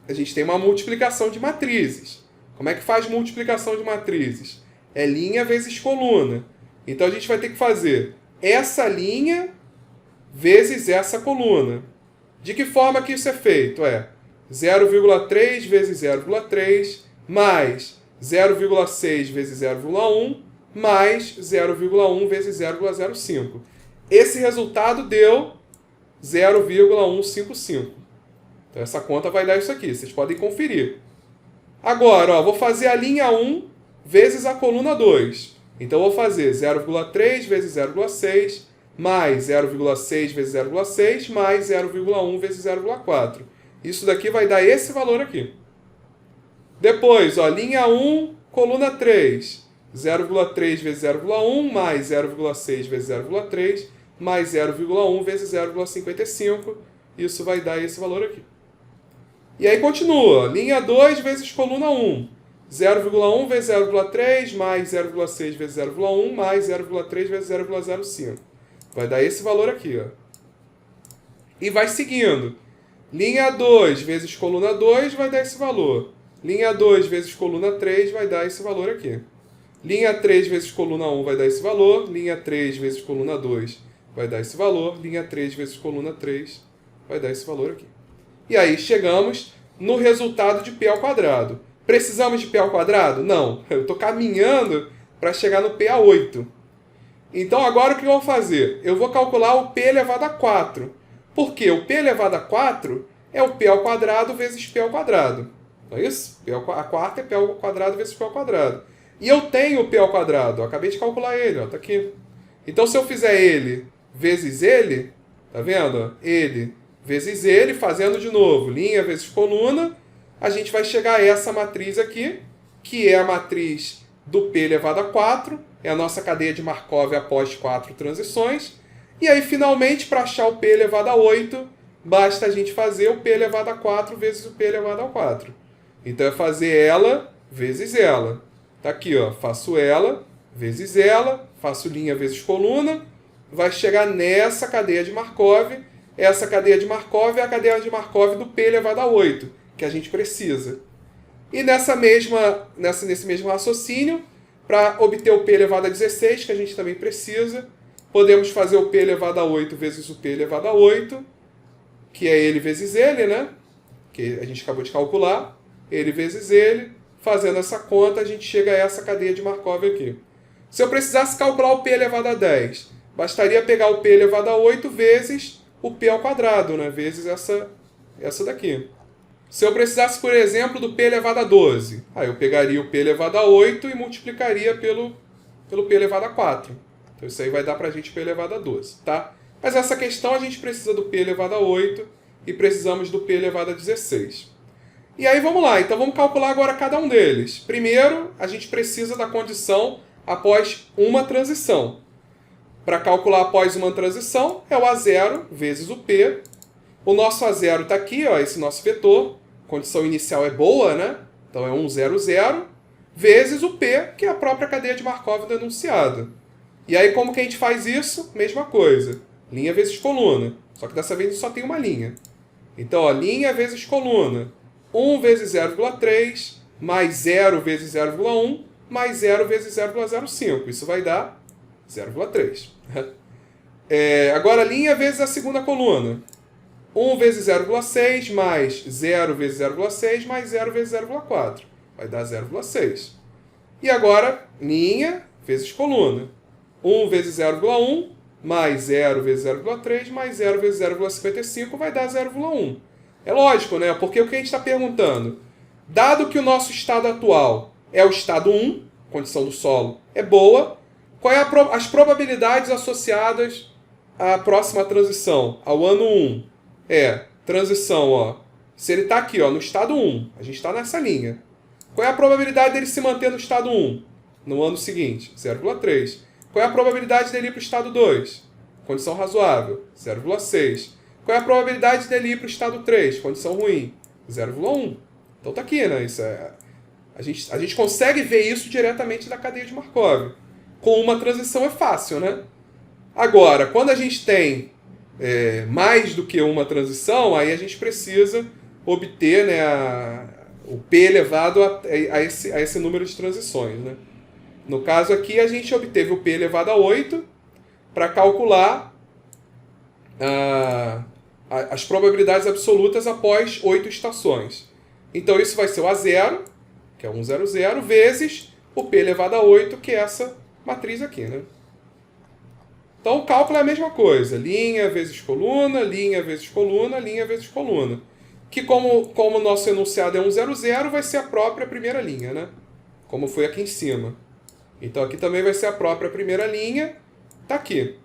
a gente tem uma multiplicação de matrizes. Como é que faz multiplicação de matrizes? É linha vezes coluna. Então a gente vai ter que fazer essa linha vezes essa coluna. De que forma que isso é feito? É 0,3 vezes 0,3 mais 0,6 vezes 0,1 mais 0,1 vezes 0,05. Esse resultado deu 0,155. Então essa conta vai dar isso aqui, vocês podem conferir. Agora, ó, vou fazer a linha 1 vezes a coluna 2. Então eu vou fazer 0,3 vezes 0,6 mais 0,6 vezes 0,6 mais 0,1 vezes 0,4. Isso daqui vai dar esse valor aqui. Depois, ó, linha 1, coluna 3. 0,3 vezes 0,1 mais 0,6 vezes 0,3 mais 0,1 vezes 0,55. Isso vai dar esse valor aqui. E aí continua. Linha 2 vezes coluna 1. 0,1 vezes 0,3 mais 0,6 vezes 0,1 mais 0,3 vezes 0,05. Vai dar esse valor aqui. Ó. E vai seguindo. Linha 2 vezes coluna 2 vai dar esse valor. Linha 2 vezes coluna 3 vai dar esse valor aqui. Linha 3 vezes coluna 1 vai dar esse valor. Linha 3 vezes coluna 2 vai dar esse valor. Linha 3 vezes coluna 3 vai dar esse valor aqui. E aí chegamos no resultado de P ao quadrado. Precisamos de P ao quadrado? Não. Eu estou caminhando para chegar no P a 8. Então agora o que eu vou fazer? Eu vou calcular o P elevado a 4. Por quê? O P elevado a 4 é o P ao quadrado vezes P ao quadrado. Não é isso? A quarta é P ao quadrado vezes P ao quadrado. E eu tenho o P ao quadrado. Eu acabei de calcular ele. Está aqui. Então se eu fizer ele vezes ele, tá vendo? Ele vezes ele, fazendo de novo linha vezes coluna, a gente vai chegar a essa matriz aqui, que é a matriz do P elevado a 4, é a nossa cadeia de Markov após 4 transições. E aí, finalmente, para achar o P elevado a 8, basta a gente fazer o P elevado a 4 vezes o P elevado a 4. Então, é fazer ela vezes ela. Tá aqui, ó, faço ela vezes ela, faço linha vezes coluna, vai chegar nessa cadeia de Markov. Essa cadeia de Markov é a cadeia de Markov do P elevado a 8, que a gente precisa. E nesse mesmo raciocínio, para obter o P elevado a 16, que a gente também precisa, podemos fazer o P elevado a 8 vezes o P elevado a 8, que é ele vezes ele, né? Que a gente acabou de calcular. Ele vezes ele. Fazendo essa conta, a gente chega a essa cadeia de Markov aqui. Se eu precisasse calcular o P elevado a 10, bastaria pegar o P elevado a 8 vezes o P ao quadrado, né? Vezes essa daqui. Se eu precisasse, por exemplo, do P elevado a 12, aí eu pegaria o P elevado a 8 e multiplicaria pelo P elevado a 4. Então isso aí vai dar para a gente P elevado a 12, tá? Mas essa questão a gente precisa do P elevado a 8 e precisamos do P elevado a 16. E aí vamos lá, então vamos calcular agora cada um deles. Primeiro, a gente precisa da condição após uma transição. Para calcular após uma transição, é o A0 vezes o P. O nosso A0 está aqui, ó, esse nosso vetor. A condição inicial é boa, né? Então é 1, 0, 0. Vezes o P, que é a própria cadeia de Markov do enunciado. E aí como que a gente faz isso? Mesma coisa. Linha vezes coluna. Só que dessa vez só tem uma linha. Então, ó, linha vezes coluna. 1 vezes 0,3 mais 0 vezes 0,1 mais 0 vezes 0,05. Isso vai dar 0,3. Agora, linha vezes a segunda coluna. 1 vezes 0,6 mais 0 vezes 0,6 mais 0 vezes 0,4. Vai dar 0,6. E agora, linha vezes coluna. 1 vezes 0,1 mais 0 vezes 0,3 mais 0 vezes 0,55 vai dar 0,1. É lógico, né? Porque o que a gente está perguntando? Dado que o nosso estado atual é o estado 1, condição do solo é boa, quais as probabilidades associadas à próxima transição, ao ano 1? Transição, ó. Se ele está aqui, ó, no estado 1, a gente está nessa linha. Qual é a probabilidade dele se manter no estado 1? No ano seguinte, 0,3. Qual é a probabilidade dele ir para o estado 2? Condição razoável, 0,6. Qual é a probabilidade dele ir para o estado 3? Condição ruim, 0,1. Então tá aqui, né? A gente consegue ver isso diretamente da cadeia de Markov. Com uma transição é fácil, né? Agora, quando a gente tem mais do que uma transição, aí a gente precisa obter, né, o P elevado a esse número de transições, né? No caso aqui, a gente obteve o P elevado a 8 para calcular as probabilidades absolutas após 8 estações. Então, isso vai ser o A0, que é 100, vezes o P elevado a 8, que é essa matriz aqui, né? Então, o cálculo é a mesma coisa. Linha vezes coluna, linha vezes coluna, linha vezes coluna. Que como o nosso enunciado é 100, vai ser a própria primeira linha, né? Como foi aqui em cima. Então, aqui também vai ser a própria primeira linha. Tá aqui.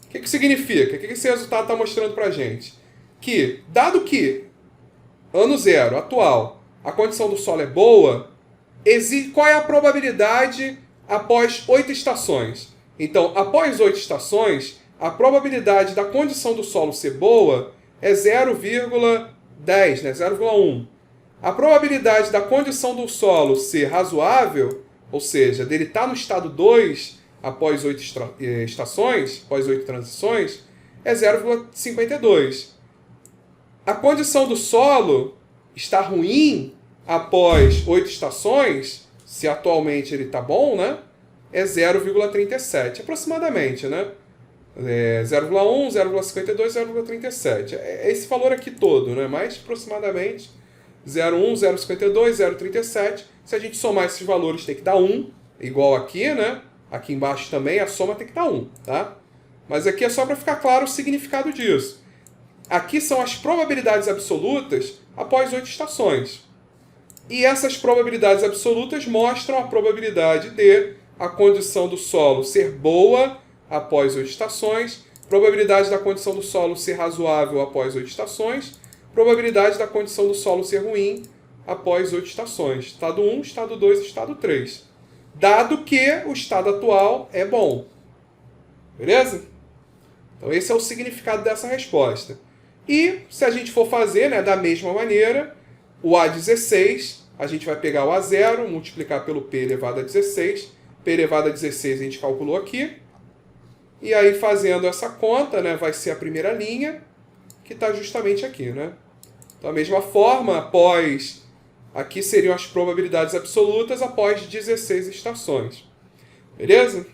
O que significa? O que esse resultado está mostrando para a gente? Que, dado que ano 0, atual, a condição do solo é boa, qual é a probabilidade após 8 estações? Então, após 8 estações, a probabilidade da condição do solo ser boa é 0,10, né? 0,1. A probabilidade da condição do solo ser razoável, ou seja, dele estar no estado 2 após 8 estações, após 8 transições, é 0,52. A condição do solo está ruim após 8 estações, se atualmente ele está bom, né? É 0,37, aproximadamente, né? 0,1, 0,52, 0,37. É esse valor aqui todo, né? Mais aproximadamente 0,1, 0,52, 0,37. Se a gente somar esses valores, tem que dar 1, igual aqui, né? Aqui embaixo também a soma tem que dar 1, tá? Mas aqui é só para ficar claro o significado disso. Aqui são as probabilidades absolutas após 8 estações. E essas probabilidades absolutas mostram a probabilidade de a condição do solo ser boa após 8 estações, probabilidade da condição do solo ser razoável após 8 estações, probabilidade da condição do solo ser ruim após 8 estações. Estado 1, estado 2 e estado 3. Dado que o estado atual é bom. Beleza? Então esse é o significado dessa resposta. E se a gente for fazer, né, da mesma maneira, o A16, a gente vai pegar o A0, multiplicar pelo P elevado a 16. P elevado a 16 a gente calculou aqui. E aí, fazendo essa conta, né, vai ser a primeira linha, que está justamente aqui, né? Da mesma forma, após... Aqui seriam as probabilidades absolutas após 16 estações. Beleza?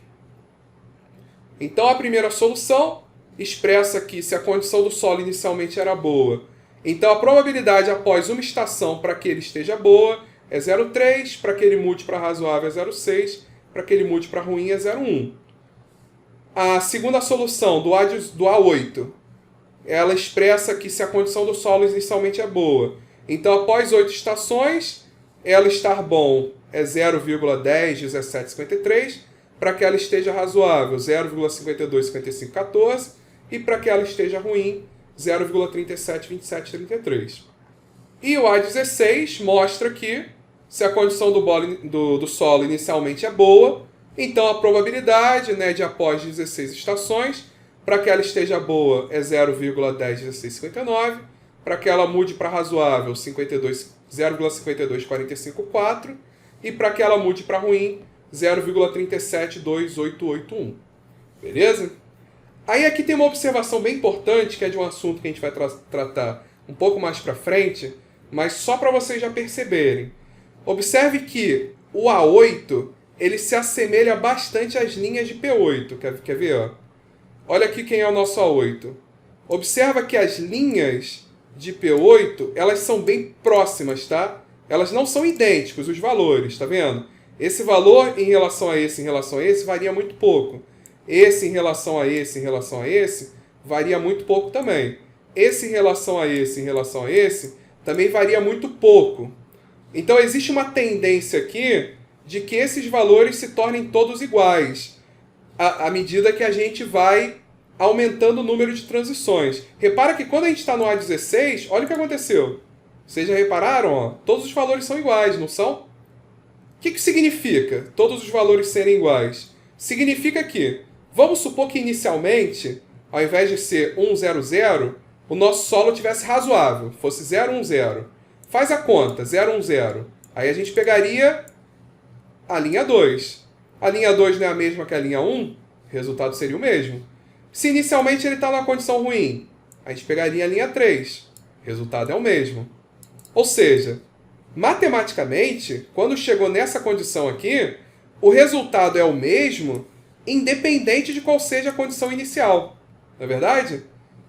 Então, a primeira solução expressa aqui se a condição do solo inicialmente era boa. Então, a probabilidade após uma estação para que ele esteja boa é 0,3, para que ele mude para razoável é 0,6, para que ele mude para ruim é 0,1. A segunda solução do A8, ela expressa que se a condição do solo inicialmente é boa. Então, após 8 estações, ela estar bom é 0,10, 17, 53, para que ela esteja razoável 0,52, 55, 14, e para que ela esteja ruim 0,37, 27, 33. E o A16 mostra que se a condição do solo inicialmente é boa, então a probabilidade, né, de após 16 estações, para que ela esteja boa é 0,10, 16, 59, para que ela mude para razoável 0,52, 45, 4, e para que ela mude para ruim 0,37, 2, 8, 8, 1. Beleza? Aí aqui tem uma observação bem importante, que é de um assunto que a gente vai tratar um pouco mais para frente, mas só para vocês já perceberem. Observe que o A8 ele se assemelha bastante às linhas de P8. Quer ver? Ó? Olha aqui quem é o nosso A8. Observa que as linhas de P8 elas são bem próximas, tá? Elas não são idênticas, os valores, tá vendo? Esse valor em relação a esse varia muito pouco. Esse em relação a esse varia muito pouco também. Esse em relação a esse também varia muito pouco. Então existe uma tendência aqui de que esses valores se tornem todos iguais, à medida que a gente vai aumentando o número de transições. Repara que quando a gente está no A16, olha o que aconteceu. Vocês já repararam? Ó, todos os valores são iguais, não são? O que significa todos os valores serem iguais? Significa que, vamos supor que inicialmente, ao invés de ser 1, 0, 0, o nosso solo tivesse razoável, fosse 0, 1, 0. Faz a conta, 0, 1, 0. Aí a gente pegaria a linha 2. A linha 2 não é a mesma que a linha 1? O resultado seria o mesmo. Se inicialmente ele está numa condição ruim, a gente pegaria a linha 3. O resultado é o mesmo. Ou seja, matematicamente, quando chegou nessa condição aqui, o resultado é o mesmo, independente de qual seja a condição inicial. Não é verdade?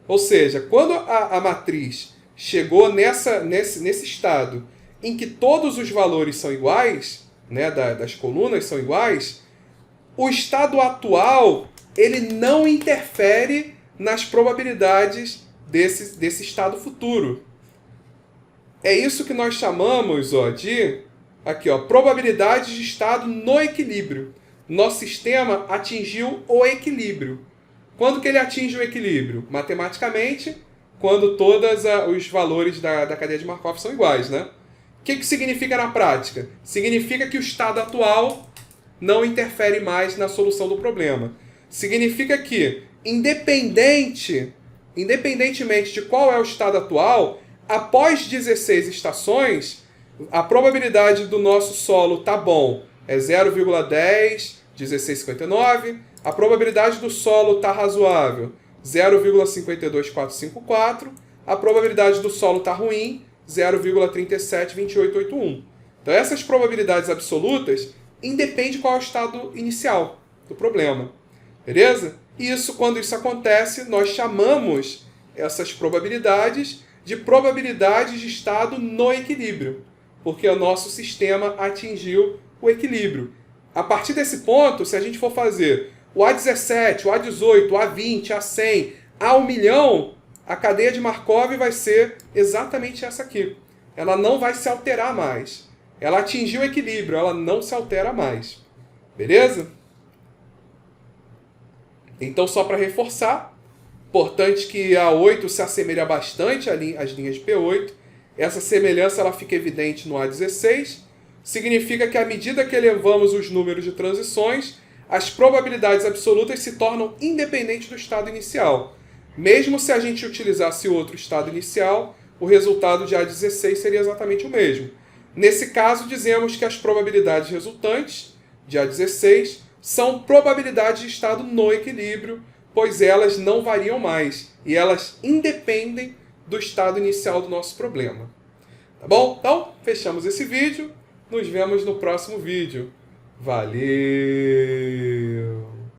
Ou seja, quando a matriz chegou nesse estado em que todos os valores são iguais, né, das colunas são iguais, o estado atual ele não interfere nas probabilidades desse estado futuro. É isso que nós chamamos de probabilidades de estado no equilíbrio. Nosso sistema atingiu o equilíbrio. Quando que ele atinge o equilíbrio? Matematicamente, quando todos os valores da cadeia de Markov são iguais, né? O que significa na prática? Significa que o estado atual não interfere mais na solução do problema. Significa que, independentemente de qual é o estado atual, após 16 estações, a probabilidade do nosso solo tá bom é 0,10, 1659. A probabilidade do solo tá razoável, 0,52454. A probabilidade do solo tá ruim, 0,372881. Então essas probabilidades absolutas independem qual é o estado inicial do problema. Beleza? Quando isso acontece, nós chamamos essas probabilidades de probabilidades de estado no equilíbrio, porque o nosso sistema atingiu o equilíbrio. A partir desse ponto, se a gente for fazer o A17, o A18, o A20, o A100, A1.000.000, a cadeia de Markov vai ser exatamente essa aqui. Ela não vai se alterar mais. Ela atingiu o equilíbrio, ela não se altera mais. Beleza? Então, só para reforçar, importante que a 8 se assemelha bastante às linhas de P8. Essa semelhança ela fica evidente no A16. Significa que à medida que elevamos os números de transições, as probabilidades absolutas se tornam independentes do estado inicial. Mesmo se a gente utilizasse outro estado inicial, o resultado de A16 seria exatamente o mesmo. Nesse caso, dizemos que as probabilidades resultantes de A16 são probabilidades de estado no equilíbrio, pois elas não variam mais e elas independem do estado inicial do nosso problema. Tá bom? Então, fechamos esse vídeo. Nos vemos no próximo vídeo. Valeu!